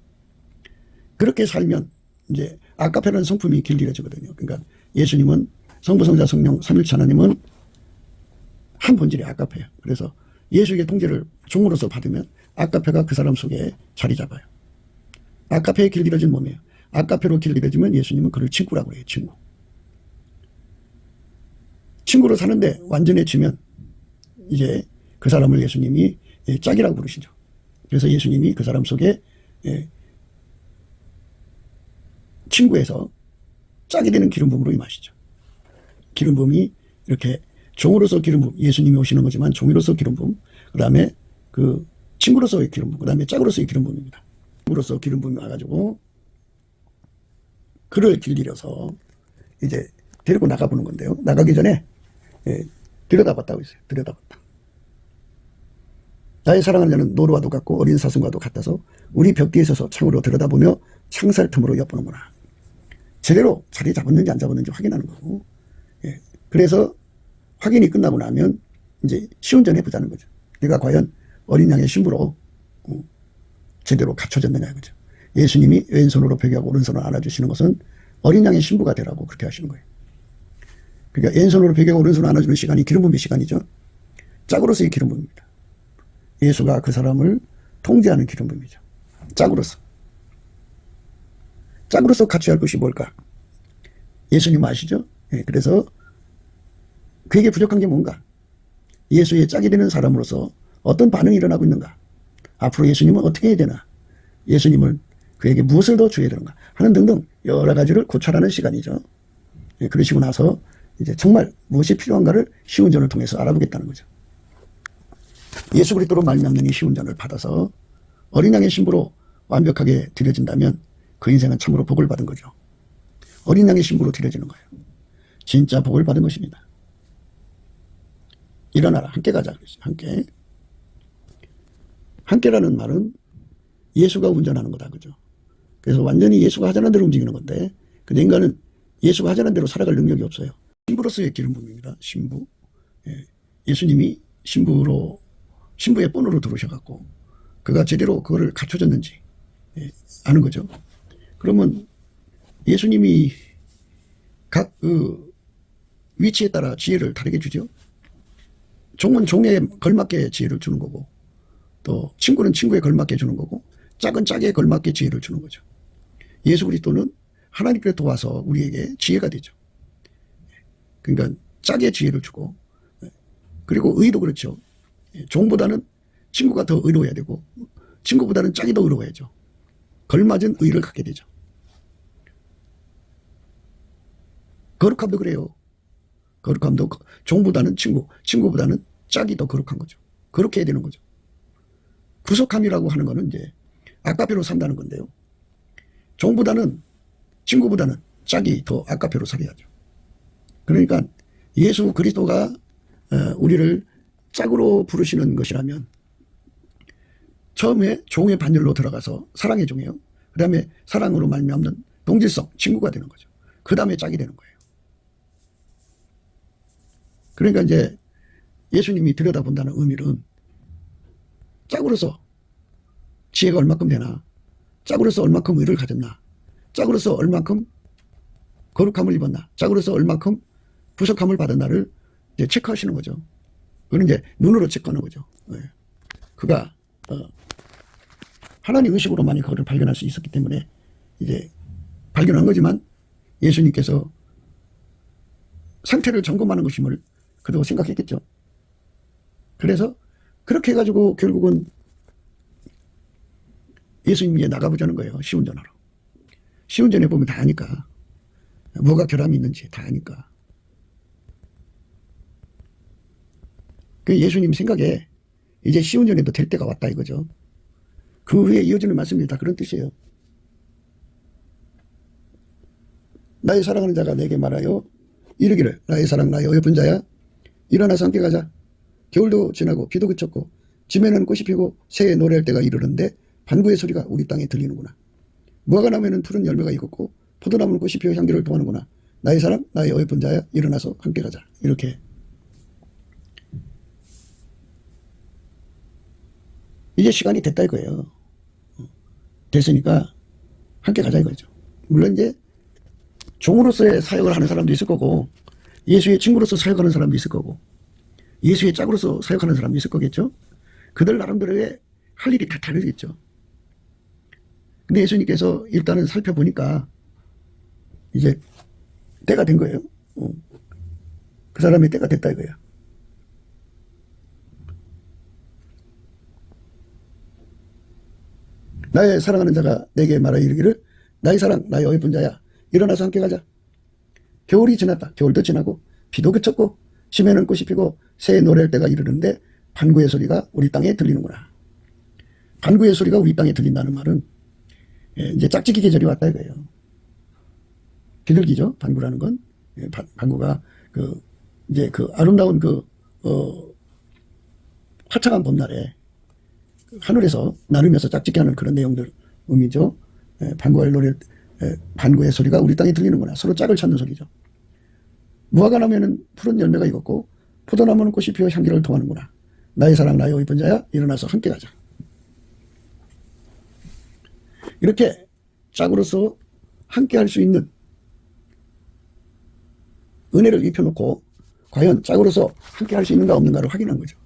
그렇게 살면 이제 아까페라는 성품이 길들여지거든요. 그러니까 예수님은 성부, 성자, 성령, 삼일체 하나님은 한 본질이 아까페예요. 그래서 예수의 통제를 종으로서 받으면 아까페가 그 사람 속에 자리 잡아요. 아까페에 길들여진 몸이에요. 아까페로 길들여지면 예수님은 그를 친구라고 해요. 친구. 친구로 사는데 완전해지면 이제 그 사람을 예수님이 짝이라고 부르시죠. 그래서 예수님이 그 사람 속에 친구에서 짝이 되는 기름 부음으로 임하시죠. 기름 부음이 이렇게 종으로서 기름 부음, 예수님이 오시는 거지만 종으로서 기름 부음, 그 다음에 그 친구로서의 기름 부음, 그 다음에 짝으로서의 기름 부음입니다. 친구로서 기름 부음이 와가지고 그를 길들여서 이제 데리고 나가보는 건데요. 나가기 전에 들여다봤다고 했어요. 들여다봤다. 나의 사랑하는 자는 노루와도 같고 어린 사슴과도 같아서 우리 벽 뒤에 서서 창으로 들여다보며 창살 틈으로 엿보는구나. 제대로 자리 잡았는지 안 잡았는지 확인하는 거고. 그래서 확인이 끝나고 나면 이제 시운전해 보자는 거죠. 내가 과연 어린 양의 신부로 제대로 갖춰졌느냐 이거죠. 예수님이 왼손으로 벽하고 오른손으로 안아주시는 것은 어린 양의 신부가 되라고 그렇게 하시는 거예요. 그러니까 왼손으로 벽하고 오른손으로 안아주는 시간이 기름 부음의 시간이죠. 짝으로서의 기름 부음입니다. 예수가 그 사람을 통제하는 기름 부음이죠. 짝으로서. 짝으로서 갖춰야 할 것이 뭘까? 예수님 아시죠? 그래서 그에게 부족한 게 뭔가? 예수의 짝이 되는 사람으로서 어떤 반응이 일어나고 있는가? 앞으로 예수님은 어떻게 해야 되나? 예수님을 그에게 무엇을 더 줘야 되는가? 하는 등등 여러 가지를 고찰하는 시간이죠. 그러시고 나서 이제 정말 무엇이 필요한가를 시운전을 통해서 알아보겠다는 거죠. 예수 그리스도로 말미암는 이 시운전을 받아서 어린 양의 신부로 완벽하게 드려진다면 그 인생은 참으로 복을 받은 거죠. 어린 양의 신부로 드려지는 거예요. 진짜 복을 받은 것입니다. 일어나라, 함께 가자. 함께. 함께라는 말은 예수가 운전하는 거다. 그죠? 그래서 완전히 예수가 하자는 대로 움직이는 건데, 근데 인간은 예수가 하자는 대로 살아갈 능력이 없어요. 신부로서의 기름 부음입니다. 신부. 예수님이 신부의 본으로 들어오셔갖고, 그가 제대로 그거를 갖춰졌는지 아는 거죠. 그러면 예수님이 각 그 위치에 따라 지혜를 다르게 주죠. 종은 종에 걸맞게 지혜를 주는 거고, 또 친구는 친구에 걸맞게 주는 거고, 짝은 짝에 걸맞게 지혜를 주는 거죠. 예수 그리스도는 하나님께 도와서 우리에게 지혜가 되죠. 그러니까 짝에 지혜를 주고, 그리고 의도 그렇죠. 종보다는 친구가 더 의로워야 되고, 친구보다는 짝이 더 의로워야죠. 걸맞은 의를 갖게 되죠. 거룩함도 그래요. 거룩함도 종보다는 친구, 친구보다는 짝이 더 거룩한 거죠. 그렇게 해야 되는 거죠. 구속함이라고 하는 거는 이제 아까페로 산다는 건데요. 종보다는, 친구보다는 짝이 더 아까페로 살아야죠. 그러니까 예수 그리스도가 우리를 짝으로 부르시는 것이라면 처음에 종의 반열로 들어가서 사랑의 종이에요. 그 다음에 사랑으로 말미암는 동질성, 친구가 되는 거죠. 그 다음에 짝이 되는 거예요. 그러니까 이제 예수님이 들여다본다는 의미는 짝으로서 지혜가 얼마큼 되나, 짝으로서 얼마큼 의를 가졌나, 짝으로서 얼마큼 거룩함을 입었나, 짝으로서 얼마큼 부석함을 받았나를 이제 체크하시는 거죠. 그건 이제 눈으로 체크하는 거죠. 그가 하나님 의식으로만이 그거를 발견할 수 있었기 때문에 이제 발견한 거지만 예수님께서 상태를 점검하는 것임을 그도 생각했겠죠. 그래서 그렇게 해가지고 결국은 예수님께 나가보자는 거예요. 시운전하러. 시운전에 보면 다 아니까. 뭐가 결함이 있는지 다 아니까. 그 예수님 생각에 이제 시운전에도 될 때가 왔다 이거죠. 그 후에 이어지는 말씀이 다 그런 뜻이에요. 나의 사랑하는 자가 내게 말하여 이르기를 나의 사랑 나의 어여쁜 자야 일어나서 함께 가자. 겨울도 지나고 비도 그쳤고 지면은 꽃이 피고 새의 노래할 때가 이르는데 반구의 소리가 우리 땅에 들리는구나. 무화과 나무에는 푸른 열매가 익었고 포도나무는 꽃이 피어 향기를 통하는구나. 나의 사랑 나의 어여쁜 자야 일어나서 함께 가자. 이렇게 이제 시간이 됐다 이거예요. 됐으니까 함께 가자 이거죠. 물론 이제 종으로서의 사역을 하는 사람도 있을 거고 예수의 친구로서 사역하는 사람도 있을 거고 예수의 짝으로서 사역하는 사람도 있을 거겠죠. 그들 나름대로의 할 일이 다 다르겠죠. 근데 예수님께서 일단은 살펴보니까 이제 때가 된 거예요. 그 사람의 때가 됐다 이거야. 나의 사랑하는 자가 내게 말하 이르기를 나의 사랑 나의 어여쁜 자야 일어나서 함께 가자. 겨울이 지났다. 겨울도 지나고 비도 그쳤고 심에는 꽃이 피고 새의 노래할 때가 이르는데 반구의 소리가 우리 땅에 들리는구나. 반구의 소리가 우리 땅에 들린다는 말은 이제 짝짓기 계절이 왔다 이거예요. 비둘기죠. 반구라는 건. 반구가 이제 아름다운 화창한 봄날에 하늘에서 나누면서 짝짓기 하는 그런 내용들 의미죠. 반구의 소리가 우리 땅에 들리는구나. 서로 짝을 찾는 소리죠. 무화과 나무에는 푸른 열매가 익었고 포도나무는 꽃이 피어 향기를 통하는구나. 나의 사랑 나의 어여쁜 자야 일어나서 함께 가자. 이렇게 짝으로서 함께 할 수 있는 은혜를 입혀놓고 과연 짝으로서 함께 할 수 있는가 없는가를 확인한 거죠.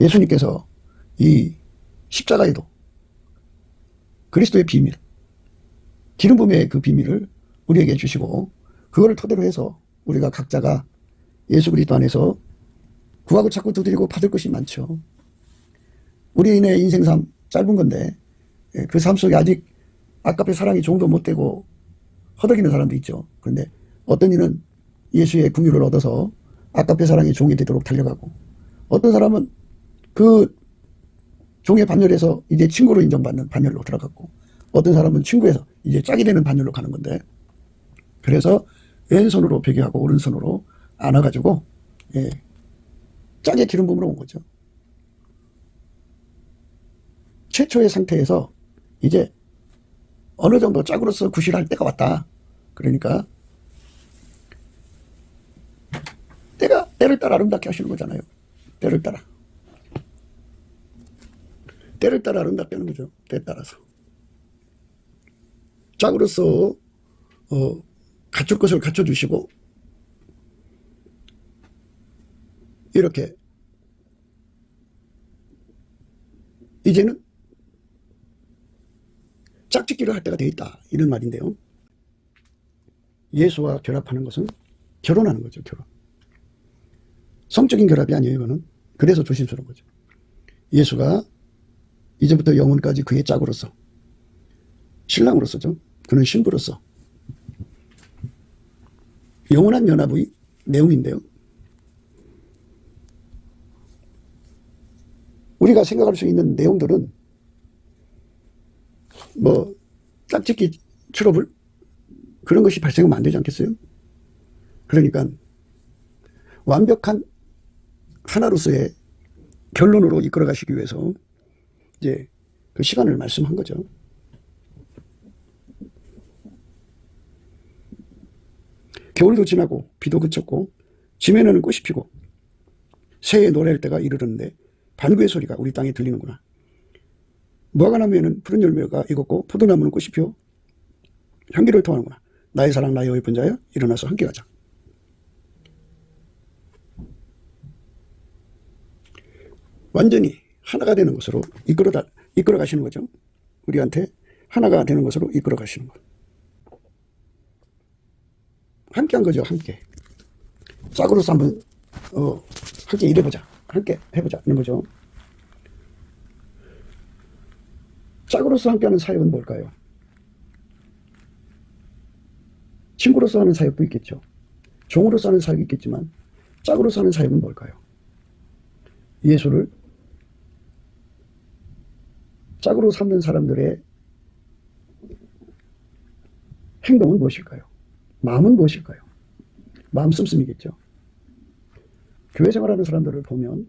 예수님께서 이 십자가에도 그리스도의 비밀, 기름 부음의 그 비밀을 우리에게 주시고 그거를 토대로 해서 우리가 각자가 예수 그리스도 안에서 구하고 찾고 두드리고 받을 것이 많죠. 우리인의 인생삶 짧은 건데 그 삶 속에 아직 아까의 사랑이 종도 못 되고 허덕이는 사람도 있죠. 그런데 어떤 이는 예수의 긍휼을 얻어서 아까의 사랑이 종이 되도록 달려가고 어떤 사람은 그 종의 반열에서 이제 친구로 인정받는 반열로 들어갔고 어떤 사람은 친구에서 이제 짝이 되는 반열로 가는 건데 그래서 왼손으로 베개하고 오른손으로 안아가지고 짝의 기름 부음으로 온 거죠. 최초의 상태에서 이제 어느 정도 짝으로서 구실할 때가 왔다. 그러니까 때를 따라 아름답게 하시는 거잖아요. 때를 따라 아름답게 하는 거죠. 때에 따라서 짝으로서 갖출 것을 갖춰주시고 이렇게 이제는 짝짓기를 할 때가 되어 있다 이런 말인데요. 예수와 결합하는 것은 결혼하는 거죠. 결혼. 성적인 결합이 아니에요. 이거는. 그래서 조심스러운 거죠. 예수가 이제부터 영원까지 그의 짝으로서 신랑으로서죠. 그는 신부로서 영원한 연합의 내용인데요. 우리가 생각할 수 있는 내용들은 뭐 짝짓기 트러블 그런 것이 발생하면 안 되지 않겠어요? 그러니까 완벽한 하나로서의 결론으로 이끌어 가시기 위해서 이제 그 시간을 말씀한 거죠. 겨울도 지나고 비도 그쳤고 지면에는 꽃이 피고 새해 노래할 때가 이르렀는데 반구의 소리가 우리 땅에 들리는구나. 무화과나무에는 푸른 열매가 익었고 포도나무는 꽃이 피어 향기를 토하는구나. 나의 사랑 나의 예쁜 자여 일어나서 함께 가자. 완전히 하나가 되는 것으로 이끌어 가시는 거죠. 우리한테 하나가 되는 것으로 이끌어 가시는 것. 함께 한 거죠. 함께. 짝으로서 한번 함께 일해보자. 함께 해보자. 이런 거죠. 짝으로서 함께하는 사역은 뭘까요? 친구로서 하는 사역도 있겠죠. 종으로서 하는 사역이 있겠지만 짝으로서 하는 사역은 뭘까요? 예수를 짝으로 삼는 사람들의 행동은 무엇일까요? 마음은 무엇일까요? 마음 씀씀이겠죠. 교회 생활하는 사람들을 보면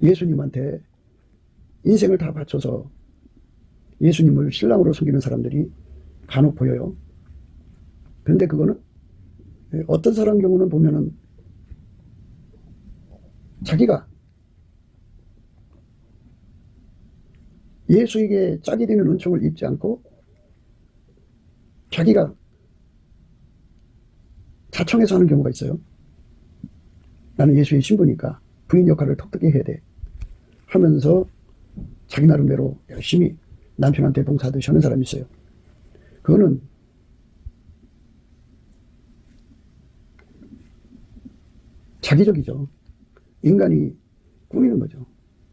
예수님한테 인생을 다 바쳐서 예수님을 신랑으로 섬기는 사람들이 간혹 보여요. 그런데 그거는 어떤 사람 경우는 보면은 자기가 예수에게 짝이 되는 은총을 입지 않고 자기가 자청해서 하는 경우가 있어요. 나는 예수의 신부니까 부인 역할을 톡톡히 해야 돼 하면서 자기 나름대로 열심히 남편한테 봉사하듯이 하는 사람이 있어요. 그거는 자기적이죠. 인간이 꾸미는 거죠.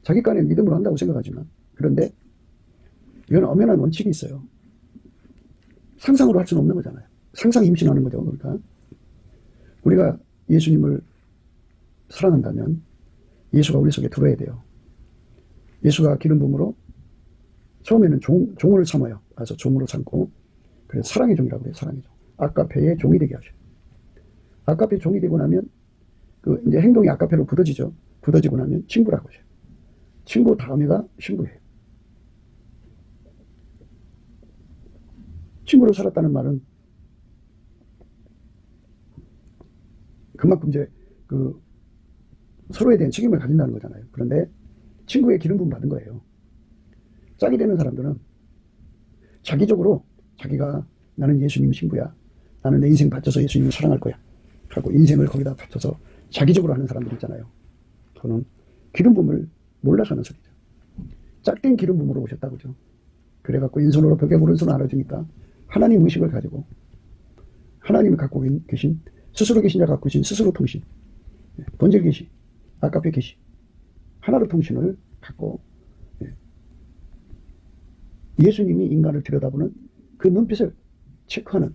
자기 간에 믿음으로 한다고 생각하지만. 그런데 이건 엄연한 원칙이 있어요. 상상으로 할 수는 없는 거잖아요. 상상 임신하는 거죠. 그러니까 우리가 예수님을 사랑한다면 예수가 우리 속에 들어야 돼요. 예수가 기름 부음으로 처음에는 종을 삼아요. 그래서 종으로 삼고 그래서 사랑의 종이라고 그래요. 사랑의 종. 아까페의 종이 되게 하셔요. 아까페 종이 되고 나면 그 이제 행동이 아까페로 굳어지죠. 굳어지고 나면 친구라고 하셔요. 친구 다음에가 신부예요. 친구로 살았다는 말은 그만큼 이제 그 서로에 대한 책임을 가진다는 거잖아요. 그런데 친구의 기름 부음 받은 거예요. 짝이 되는 사람들은 자기적으로 자기가 나는 예수님 신부야. 나는 내 인생 바쳐서 예수님을 사랑할 거야. 하고 인생을 거기다 바쳐서 자기적으로 하는 사람들 있잖아요. 저는 기름 부음을 몰라서 하는 소리죠. 짝된 기름 부음으로 오셨다고죠. 그래갖고 왼손으로 벽에 오른손을 알아주니까 하나님 의식을 가지고 하나님이 갖고 계신 스스로 계신 자 갖고 계신 스스로 통신 본질 계시 아까페 계시 하나로 통신을 갖고 예수님이 인간을 들여다보는 그 눈빛을 체크하는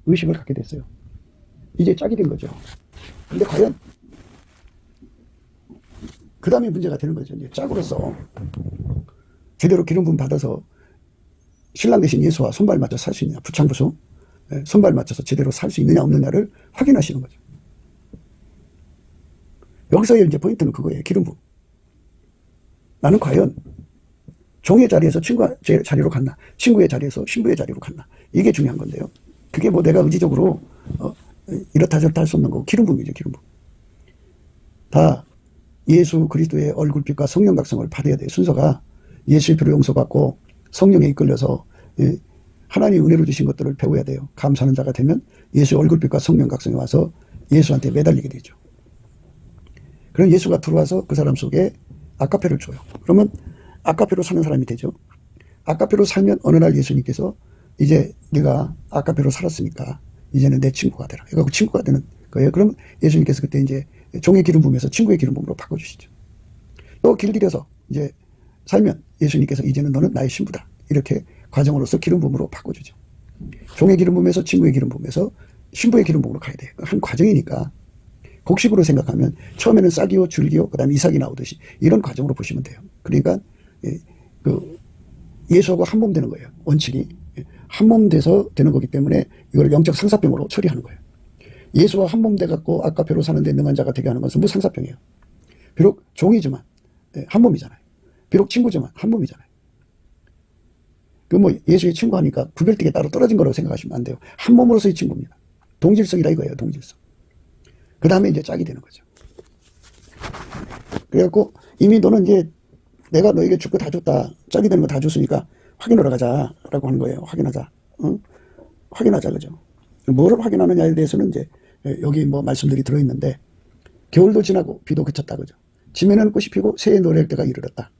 의식을 갖게 됐어요. 이제 짝이 된 거죠. 근데 과연 그 다음에 문제가 되는 거죠. 이제 짝으로서 제대로 기름 부음 받아서 신랑 대신 예수와 손발 맞춰서 살 수 있느냐. 부창부수 손발 맞춰서 제대로 살 수 있느냐 없느냐를 확인하시는 거죠. 여기서의 이제 포인트는 그거예요. 기름 부음. 나는 과연 종의 자리에서 친구의 자리로 갔나, 친구의 자리에서 신부의 자리로 갔나. 이게 중요한 건데요. 그게 뭐 내가 의지적으로 이렇다 저렇다 할 수 없는 거고 기름 부음이죠. 기름 부음. 다 예수 그리스도의 얼굴빛과 성령 각성을 받아야 돼요. 순서가 예수의 피로 용서받고 성령에 이끌려서 하나님 은혜로 주신 것들을 배워야 돼요. 감사하는 자가 되면 예수의 얼굴빛과 성령 각성에 와서 예수한테 매달리게 되죠. 그럼 예수가 들어와서 그 사람 속에 아까페를 줘요. 그러면 아까페로 사는 사람이 되죠. 아까페로 살면 어느 날 예수님께서 이제 네가 아까페로 살았으니까 이제는 내 친구가 되라. 그래서 친구가 되는 거예요. 그럼 예수님께서 그때 이제 종의 기름 부음에서 친구의 기름 부음으로 바꿔주시죠. 또 길들여서 이제 살면 예수님께서 이제는 너는 나의 신부다. 이렇게 과정으로서 기름 부음으로 바꿔주죠. 종의 기름 부음에서 친구의 기름 부음에서 신부의 기름 부음으로 가야 돼요. 한 과정이니까 곡식으로 생각하면 처음에는 싹이요, 줄기요, 그 다음에 이삭이 나오듯이 이런 과정으로 보시면 돼요. 그러니까 예수하고 한 몸 되는 거예요. 원칙이. 한 몸 돼서 되는 거기 때문에 이걸 영적 상사병으로 처리하는 거예요. 예수와 한 몸 돼갖고 아까페로 사는데 능한 자가 되게 하는 것은 무상사병이에요. 비록 종이지만 한 몸이잖아요. 비록 친구지만 한 몸이잖아요. 그 뭐 예수의 친구 하니까 구별되게 따로 떨어진 거라고 생각하시면 안 돼요. 한 몸으로서의 친구입니다. 동질성이라 이거예요. 동질성. 그 다음에 이제 짝이 되는 거죠. 그래갖고 이미 너는 이제 내가 너에게 줄 거 다 줬다. 짝이 되는 거 다 줬으니까 확인하러 가자라고 하는 거예요. 확인하자. 응? 확인하자. 그죠? 뭐를 확인하느냐에 대해서는 이제 여기 뭐 말씀들이 들어있는데 겨울도 지나고 비도 그쳤다. 그죠? 지면에는 꽃이 피고 새의 노래할 때가 이르렀다.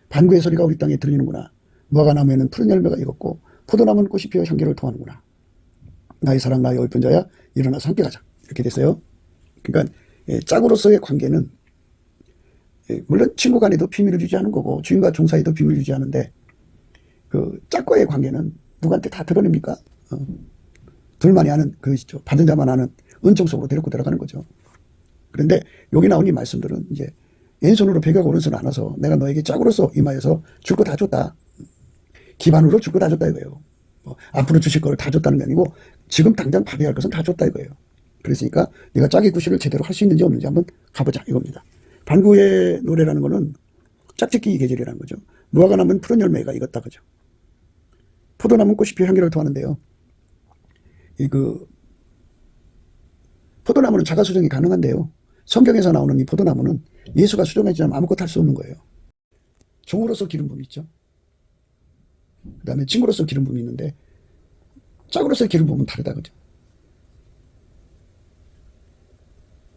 반구의 소리가 우리 땅에 들리는구나. 무화과나무에는 푸른 열매가 익었고 포도나무는 꽃이 피어 향기를 토하는구나. 나의 사랑 나의 옳은 자야 일어나서 함께 가자. 이렇게 됐어요. 그러니까 짝으로서의 관계는 물론 친구 간에도 비밀을 유지하는 거고 주인과 종 사이도 비밀을 유지하는데 그 짝과의 관계는 누구한테 다 드러냅니까? 둘만이 아는 그것이죠. 받은 자만 아는 은총 속으로 데리고 들어가는 거죠. 그런데 여기 나온 이 말씀들은 이제 왼손으로 배교하고 오른손을 안아서 내가 너에게 짝으로서 임하여서 줄 거 다 줬다. 기반으로 줄 거 다 줬다 이거예요. 앞으로 주실 걸 다 줬다는 게 아니고 지금 당장 받아야 할 것은 다 줬다 이거예요. 그랬으니까 네가 짝의 구실을 제대로 할 수 있는지 없는지 한번 가보자 이겁니다. 반구의 노래라는 거는 짝짓기 계절이라는 거죠. 무화과 나무는 푸른 열매가 익었다 그죠. 포도나무는 꽃이 피어 향기를 토하는데요. 포도나무는 자가 수정이 가능한데요. 성경에서 나오는 이 포도나무는 예수가 수정하지 않으면 아무것도 할 수 없는 거예요. 종으로서 기름 부음이 있죠. 그 다음에 친구로서 기름 부음이 있는데 짝으로서 기름 부음은 다르다 그죠.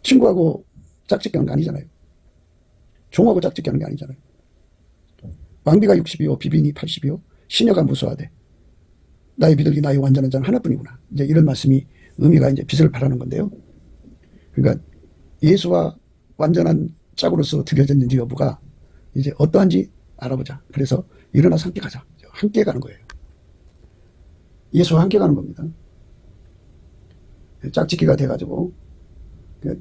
친구하고 짝짓기 하는 게 아니잖아요. 종하고 짝짓기 하는 게 아니잖아요. 왕비가 60이요 비빈이 80이요 시녀가 무수하되 나의 비둘기 나의 완전한 자는 하나뿐이구나. 이제 이런 말씀이 의미가 이제 빛을 발하는 건데요. 그러니까 예수와 완전한 짝으로서 드려졌는지 여부가 이제 어떠한지 알아보자. 그래서 일어나서 함께 가자. 함께 가는 거예요. 예수와 함께 가는 겁니다. 짝짓기가 돼가지고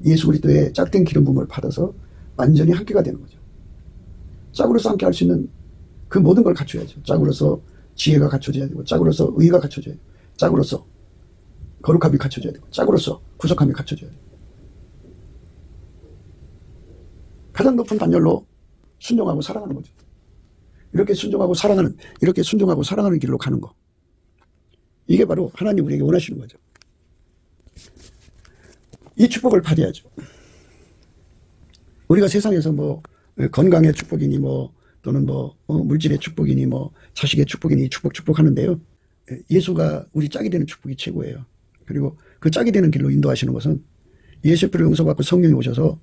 예수 그리스도의 짝된 기름 부음을 받아서 완전히 함께가 되는 거죠. 짝으로서 함께 할 수 있는 그 모든 걸 갖춰야죠. 짝으로서 지혜가 갖춰져야 되고 짝으로서 의가 갖춰져야 되고 짝으로서 거룩함이 갖춰져야 되고 짝으로서 구속함이 갖춰져야 되고 가장 높은 단열로 순종하고 사랑하는 거죠. 이렇게 순종하고 사랑하는 길로 가는 거. 이게 바로 하나님 우리에게 원하시는 거죠. 이 축복을 받아야죠. 우리가 세상에서 뭐 건강의 축복이니 뭐 또는 뭐 물질의 축복이니 뭐 자식의 축복이니 축복하는데요. 예수가 우리 짝이 되는 축복이 최고예요. 그리고 그 짝이 되는 길로 인도하시는 것은 예수의 피로 용서받고 성령이 오셔서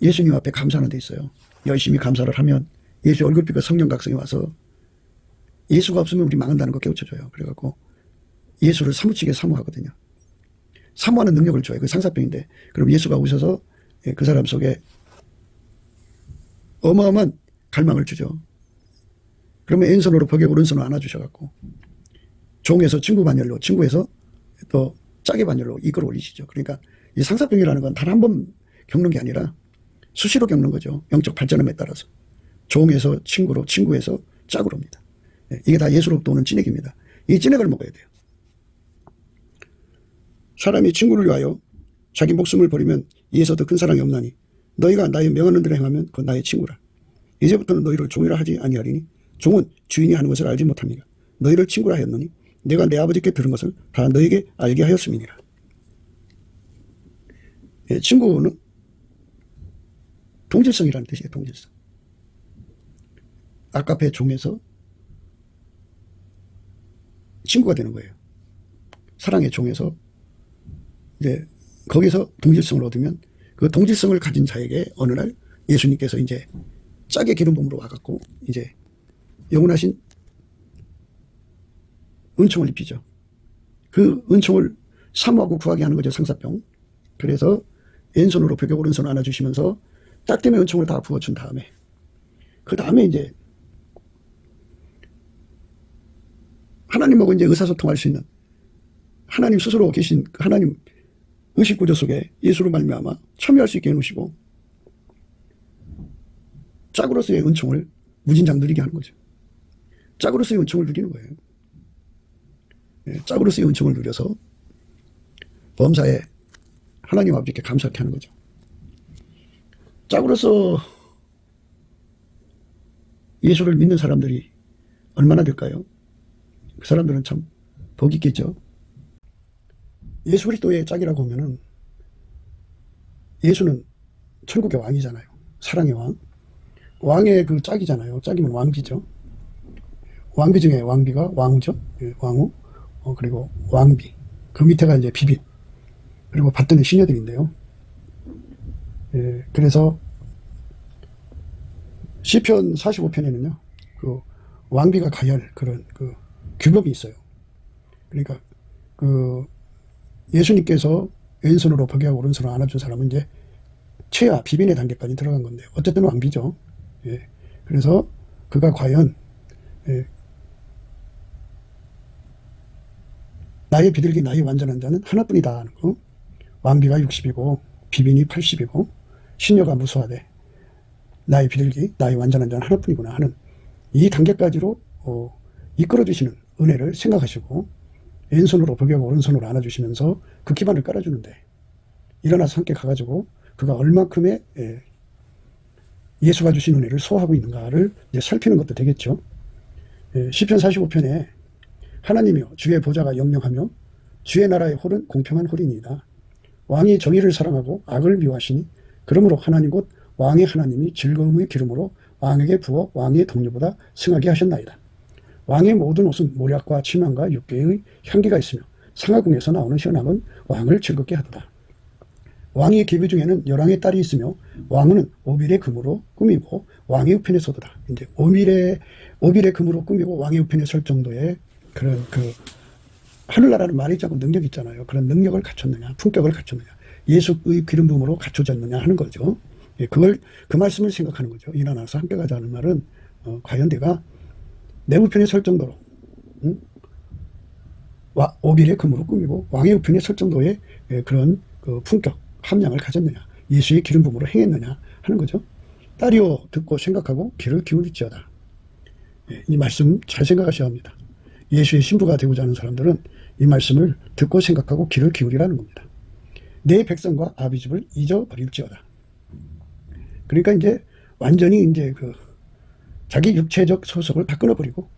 예수님 앞에 감사하는 데 있어요. 열심히 감사를 하면 예수의 얼굴빛과 성령 각성이 와서 예수가 없으면 우리 망한다는 거 깨우쳐줘요. 그래갖고 예수를 사무치게 사모하거든요. 사모하는 능력을 줘요. 그 상사병인데 그럼 예수가 오셔서 그 사람 속에 어마어마한 갈망을 주죠. 그러면 왼손으로 벽에 오른손으로 안아주셔갖고 종에서 친구 반열로 친구에서 또 짝의 반열로 이끌어 올리시죠. 그러니까 이 상사병이라는 건 단 한 번 겪는 게 아니라 수시로 겪는 거죠. 영적 발전함에 따라서. 종에서 친구로 친구에서 짝으로입니다. 이게 다 예수로부터 오는 찐액입니다. 이 찐액을 먹어야 돼요. 사람이 친구를 위하여 자기 목숨을 버리면 이에서 더 큰 사랑이 없나니 너희가 나의 명하는 대로 행하면 그건 나의 친구라. 이제부터는 너희를 종이라 하지 아니하리니 종은 주인이 하는 것을 알지 못합니다. 너희를 친구라 하였노니 내가 내 아버지께 들은 것을 다 너희에게 알게 하였음이니라. 친구는 동질성이라는 뜻이에요. 동질성. 아까페 종에서 친구가 되는 거예요. 사랑의 종에서 이제 거기서 동질성을 얻으면 그 동질성을 가진 자에게 어느 날 예수님께서 이제 짝의 기름 부음으로 와갖고 이제 영원하신 은총을 입히죠. 그 은총을 사모하고 구하게 하는 거죠. 상사병. 그래서 왼손으로 벽에 오른손을 안아주시면서 짝대면 은총을 다 부어준 다음에 그 다음에 이제 하나님하고 이제 의사소통할 수 있는 하나님 스스로 계신 하나님 의식구조 속에 예수로 말미암아 참여할 수 있게 해놓으시고 짝으로서의 은총을 무진장 누리게 하는 거죠. 짝으로서의 은총을 누리는 거예요. 짝으로서의 은총을 누려서 범사에 하나님 아버지께 감사케 하는 거죠. 짝으로서 예수를 믿는 사람들이 얼마나 될까요? 그 사람들은 참 복이 있겠죠. 예수 그리스도의 짝이라고 하면은 예수는 천국의 왕이잖아요. 사랑의 왕. 왕의 그 짝이잖아요. 짝이면 왕비죠. 왕비 중에 왕비가 왕후죠. 왕후. 그리고 왕비. 그 밑에가 이제 비빈. 그리고 받드는 시녀들인데요. 그래서 시편 45편에는요. 그 왕비가 가열 그런 그 규범이 있어요. 그러니까 그 예수님께서 왼손으로 포기하고 오른손으로 안아준 사람은 이제 최하 비빈의 단계까지 들어간 건데 어쨌든 왕비죠. 그래서 그가 과연 나의 비둘기 나의 완전한 자는 하나뿐이다 하는 거. 왕비가 60이고 비빈이 80이고 시녀가 무수하되 나의 비둘기 나의 완전한 자는 하나뿐이구나 하는 이 단계까지로 이끌어주시는 은혜를 생각하시고 왼손으로 복여하고 오른손으로 안아주시면서 그 기반을 깔아주는데 일어나서 함께 가가지고 그가 얼마큼의 예수가 주신 은혜를 소화하고 있는가를 이제 살피는 것도 되겠죠. 시편 45편에 하나님이여 주의 보좌가 영영하며 주의 나라의 홀은 공평한 홀이니이다. 왕이 정의를 사랑하고 악을 미워하시니 그러므로 하나님 곧 왕의 하나님이 즐거움의 기름으로 왕에게 부어 왕의 동료보다 승하게 하셨나이다. 왕의 모든 옷은 모략과 치망과 육개의 향기가 있으며 상하궁에서 나오는 현악은 왕을 즐겁게 하도다. 왕의 계비 중에는 열왕의 딸이 있으며 왕은 오빌의 금으로 꾸미고 왕의 우편에 서도다. 이제 오빌의 금으로 꾸미고 왕의 우편에 설 정도의 그런 그 하늘나라는 말이 있지 않고 능력이 있잖아요. 그런 능력을 갖췄느냐, 품격을 갖췄느냐, 예수의 기름 부음으로 갖춰졌느냐 하는 거죠. 그 말씀을 생각하는 거죠. 일어나서 함께 가자는 말은 과연 내가 내 우편에 설 정도로 오빌의 금으로 꾸미고 왕의 우편에 설 정도의 그런 그 품격, 함량을 가졌느냐, 예수의 기름 부음으로 행했느냐 하는 거죠. 딸이여 듣고 생각하고 귀를 기울일지어다. 이 말씀 잘 생각하셔야 합니다. 예수의 신부가 되고자 하는 사람들은 이 말씀을 듣고 생각하고 귀를 기울이라는 겁니다. 내 백성과 아비 집을 잊어버릴지어다. 그러니까 이제 완전히 이제 그 자기 육체적 소속을 다 끊어버리고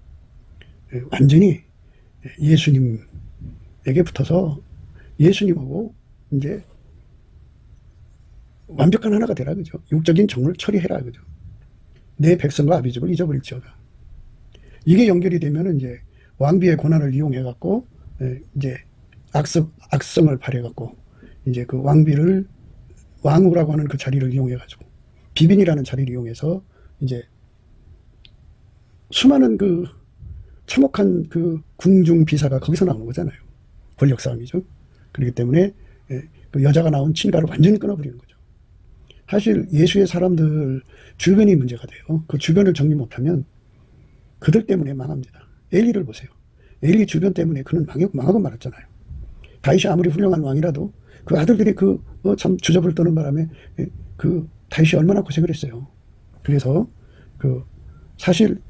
완전히 예수님에게 붙어서 예수님하고 이제 완벽한 하나가 되라 그죠. 육적인 정을 처리해라 그죠. 내 백성과 아비 집을 잊어버릴지어다. 이게 연결이 되면은 이제 왕비의 고난을 이용해 갖고 이제 악성을 발휘해 갖고 이제 그 왕비를 왕후라고 하는 그 자리를 이용해 가지고 비빈이라는 자리를 이용해서 이제 수많은 그 참혹한 그 궁중 비사가 거기서 나오는 거잖아요. 권력 싸움이죠. 그렇기 때문에 그 여자가 나온 친가를 완전히 끊어버리는 거죠. 사실 예수의 사람들 주변이 문제가 돼요. 그 주변을 정리 못하면 그들 때문에 망합니다. 엘리를 보세요. 엘리 주변 때문에 그는 망하고 말았잖아요. 다윗이 아무리 훌륭한 왕이라도 그 아들들이 참 주접을 떠는 바람에 그 다윗이 얼마나 고생을 했어요. 그래서 그 사실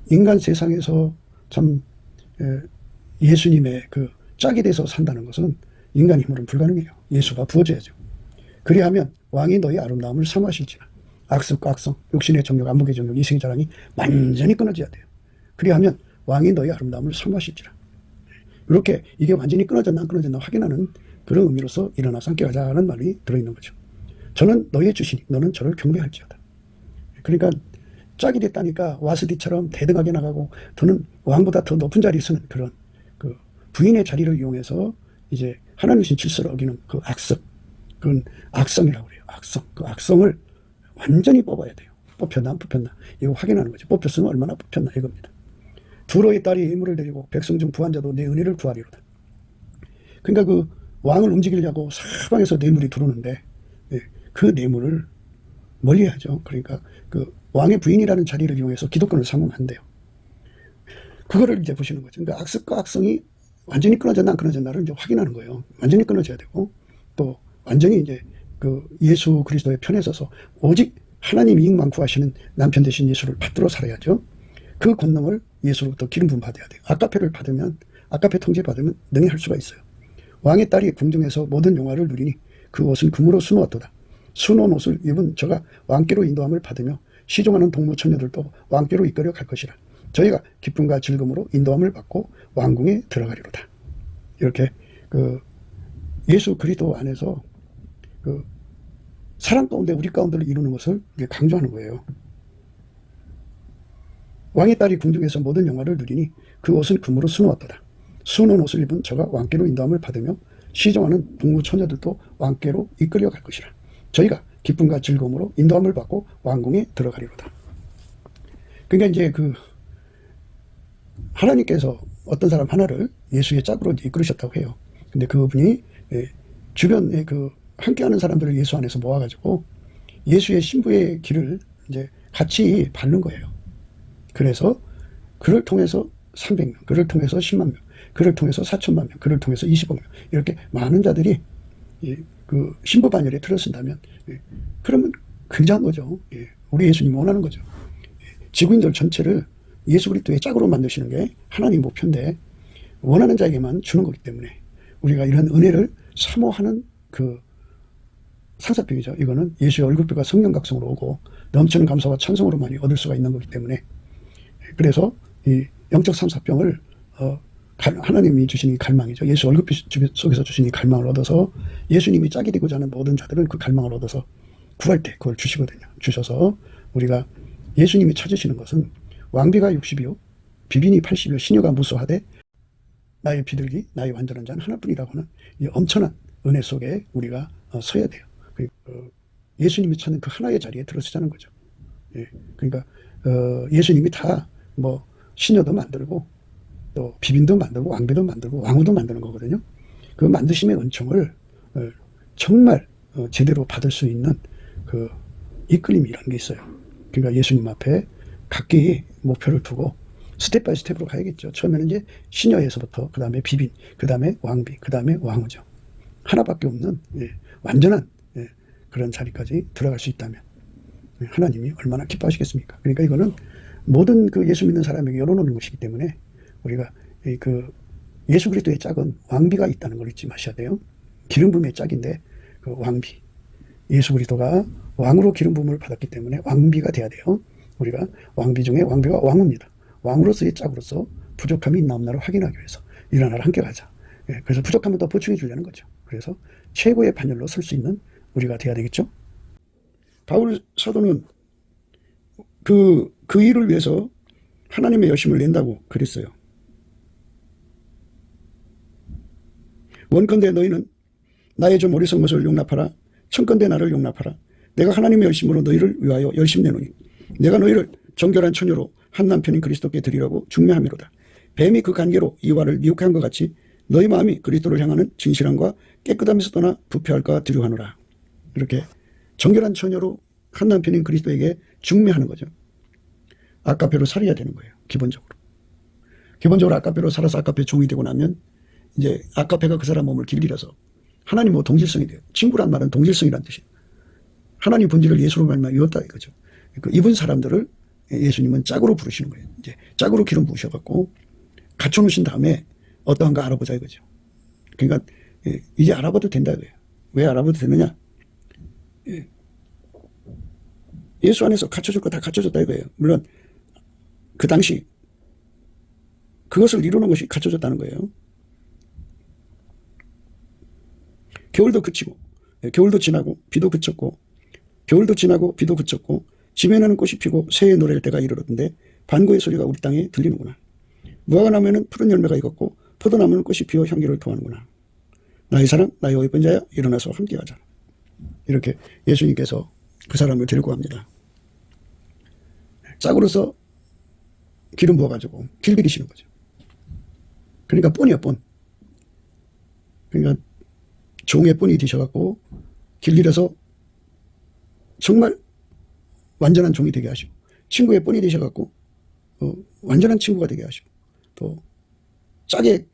인간 세상에서 참 예수님의 그 짝이 돼서 산다는 것은 인간 힘으로는 불가능해요. 예수가 부어져야죠. 그리하면 왕이 너희 아름다움을 사모하실지라. 악습과 악성, 욕심의 정욕, 안목의 정욕, 이성의 자랑이 완전히 끊어져야 돼요. 그리하면 왕이 너희 아름다움을 사모하실지라. 이렇게 이게 완전히 끊어졌나 안 끊어졌나 확인하는 그런 의미로서 일어나서 함께 가자는 말이 들어있는 거죠. 저는 너의 주시니 너는 저를 경배할지어다. 그러니까 짝이 됐다니까 와스디처럼 대등하게 나가고 더는 왕보다 더 높은 자리에 서는 그런 그 부인의 자리를 이용해서 이제 하나님 주신 질서를 어기는 그 악성, 그건 악성이라고 그래요. 악성. 그 악성을 완전히 뽑아야 돼요. 뽑혔나 안 뽑혔나 이거 확인하는 거죠. 뽑혔으면 얼마나 뽑혔나 이겁니다. 두로의 딸이 예물을 드리고 백성 중 부한 자도 내 은혜를 구하리로다. 그러니까 그 왕을 움직이려고 사방에서 뇌물이 들어오는데 그 뇌물을 멀리하죠. 그러니까 그 왕의 부인이라는 자리를 이용해서 기득권을 삼으면 안 돼요. 그거를 이제 보시는 거죠. 그러니까 악습과 악성이 완전히 끊어졌나 안 끊어졌나를 이제 확인하는 거예요. 완전히 끊어져야 되고 또 완전히 이제 그 예수 그리스도의 편에 서서 오직 하나님 이익만 구하시는 남편 되신 예수를 받들어 살아야죠. 그 권능을 예수로부터 기름 부음 받아야 돼요. 아까페를 받으면, 아까페 통제 받으면 능히 할 수가 있어요. 왕의 딸이 궁중에서 모든 영화를 누리니 그 옷은 금으로 수놓았도다. 수놓은 옷을 입은 저가 왕께로 인도함을 받으며 시종하는 동무 처녀들도 왕께로 이끌려 갈 것이라. 저희가 기쁨과 즐거움으로 인도함을 받고 왕궁에 들어가리로다. 이렇게 그 예수 그리스도 안에서 그 사랑 가운데 우리 가운데를 이루는 것을 강조하는 거예요. 왕의 딸이 궁중에서 모든 영화를 누리니 그 옷은 금으로 수놓았도다. 수놓은 옷을 입은 저가 왕께로 인도함을 받으며 시종하는 동무 처녀들도 왕께로 이끌려 갈 것이라. 저희가 기쁨과 즐거움으로 인도함을 받고 왕궁에 들어가리로다. 그러니까 이제 그 하나님께서 어떤 사람 하나를 예수의 짝으로 이끌으셨다고 해요. 근데 그분이 주변에 그 함께하는 사람들을 예수 안에서 모아가지고 예수의 신부의 길을 이제 같이 밟는 거예요. 그래서 그를 통해서 300명, 그를 통해서 10만 명, 그를 통해서 4천만 명, 그를 통해서 20억 명, 이렇게 많은 자들이 그 신부 반열에 들어선다면 그러면 굉장한 거죠. 우리 예수님이 원하는 거죠. 지구인들 전체를 예수 그리스도의 짝으로 만드시는 게 하나님 목표인데 원하는 자에게만 주는 거기 때문에 우리가 이런 은혜를 사모하는 그 상사병이죠. 이거는 예수의 얼굴뼈가 성령 각성으로 오고 넘치는 감사와 찬송으로만이 얻을 수가 있는 거기 때문에 그래서 이 영적 상사병을 하나님이 주신 이 갈망이죠. 예수 얼굴뼈 속에서 주신 이 갈망을 얻어서 예수님이 짝이 되고자 하는 모든 자들은 그 갈망을 얻어서 구할 때 그걸 주시거든요. 주셔서 우리가 예수님이 찾으시는 것은 왕비가 60이요 비빈이 80이요 시녀가 무수하되 나의 비둘기 나의 완전한 자는 하나뿐이라고 하는 이 엄청난 은혜 속에 우리가 서야 돼요. 예수님이 찾는 그 하나의 자리에 들어서자는 거죠. 그러니까 예수님이 다 뭐 시녀도 만들고 또 비빈도 만들고 왕비도 만들고 왕후도 만드는 거거든요. 그 만드심의 은총을 정말 제대로 받을 수 있는 그 이끌림이라는 게 있어요. 그러니까 예수님 앞에 각기 목표를 두고 스텝 바이 스텝으로 가야겠죠. 처음에는 이제 시녀에서부터 그 다음에 비빈, 그 다음에 왕비, 그 다음에 왕후죠. 하나밖에 없는 완전한 그런 자리까지 들어갈 수 있다면 하나님이 얼마나 기뻐하시겠습니까? 그러니까 이거는 모든 그 예수 믿는 사람에게 열어놓는 것이기 때문에 우리가 그 예수 그리스도의 짝은 왕비가 있다는 걸 잊지 마셔야 돼요. 기름 부음의 짝인데 그 왕비, 예수 그리스도가 왕으로 기름 부음을 받았기 때문에 왕비가 돼야 돼요. 우리가 왕비 중에 왕비가 왕후입니다. 왕으로서의 짝으로서 부족함이 있나 없나를 확인하기 위해서 일어나라 함께 가자. 그래서 부족함을 더 보충해 주려는 거죠. 그래서 최고의 반열로 설 수 있는 우리가 돼야 되겠죠. 바울 사도는 그 일을 위해서 하나님의 여심을 낸다고 그랬어요. 원컨대 너희는 나의 좀 어리석은 것을 용납하라. 청컨대 나를 용납하라. 내가 하나님의 열심으로 너희를 위하여 열심 내노니 내가 너희를 정결한 처녀로 한 남편인 그리스도께 드리라고 중매함이로다. 뱀이 그 간계로 이와를 미혹한 것 같이 너희 마음이 그리스도를 향하는 진실함과 깨끗함에서 떠나 부패할까 두려워하노라. 이렇게 정결한 처녀로 한 남편인 그리스도에게 중매하는 거죠. 아까페로 살아야 되는 거예요. 기본적으로 아까페로 살아서 아까페 종이 되고 나면 이제 아까페가 그 사람 몸을 길들여서 하나님과 동질성이 돼요. 친구란 말은 동질성이란 뜻이에요. 하나님 본질을 예수로 말미암아 이었다 이거죠. 그 입은 사람들을 예수님은 짝으로 부르시는 거예요. 이제 짝으로 기름 부으셔갖고 갖춰놓으신 다음에 어떠한가 알아보자 이거죠. 그러니까 이제 알아봐도 된다 이거예요. 왜 알아봐도 되느냐? 예수 안에서 갖춰줄 거 다 갖춰졌다 이거예요. 물론 그 당시 그것을 이루는 것이 갖춰졌다는 거예요. 겨울도 그치고 겨울도 지나고 비도 그쳤고 겨울도 지나고 비도 그쳤고 지면에는 꽃이 피고 새의 노래일 때가 이르렀는데 반고의 소리가 우리 땅에 들리는구나. 무화과나무에는 푸른 열매가 익었고 포도나무는 꽃이 피어 향기를 토하는구나. 나의 사랑 나의 오예쁜 자야 일어나서 함께하자. 이렇게 예수님께서 그 사람을 데리고 갑니다. 짝으로서 기름 부어가지고 길들이시는 거죠. 그러니까 뻔이야 뻔. 그러니까 종의 뻔이 되셔갖고 길들여서 정말 완전한 종이 되게 하시고 친구의 뻔이 되셔갖고 완전한 친구가 되게 하시고 또 짝에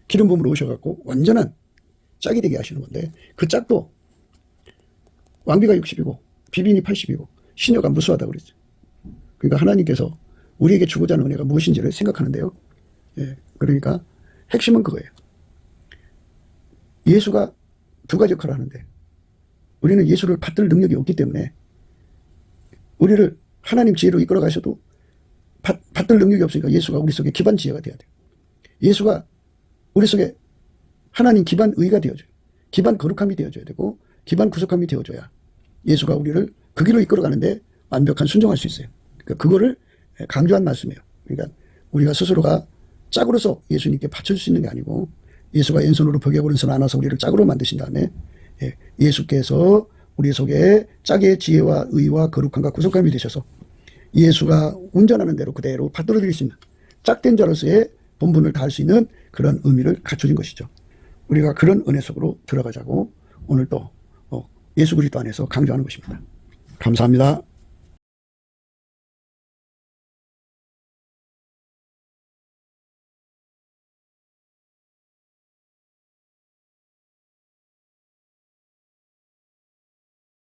기름 부음으로 오셔갖고 완전한 짝이 되게 하시는 건데 그 짝도 왕비가 60이고 비빈이 80이고 시녀가 무수하다고 그랬죠. 그러니까 하나님께서 우리에게 주고자 하는 은혜가 무엇인지를 생각하는데요. 예, 그러니까 핵심은 그거예요. 예수가 두 가지 역할을 하는데 우리는 예수를 받들 능력이 없기 때문에 우리를 하나님 지혜로 이끌어 가셔도 받들 능력이 없으니까 예수가 우리 속에 기반 지혜가 돼야 돼요. 예수가 우리 속에 하나님 기반 의가 되어줘요. 기반 거룩함이 되어줘야 되고 기반 구속함이 되어줘야 예수가 우리를 그 길로 이끌어 가는데 완벽한 순종할 수 있어요. 그러니까 그거를 강조한 말씀이에요. 그러니까 우리가 스스로가 짝으로서 예수님께 받쳐줄 수 있는 게 아니고 예수가 왼손으로 벽에 오른손 안아서 우리를 짝으로 만드신 다음에 예수께서 우리 속에 짝의 지혜와 의와 거룩함과 구속함이 되셔서 예수가 운전하는 대로 그대로 받들어 드릴 수 있는 짝된 자로서의 본분을 다할 수 있는 그런 의미를 갖춰진 것이죠. 우리가 그런 은혜 속으로 들어가자고 오늘 또 예수 그리스도 안에서 강조하는 것입니다. 감사합니다.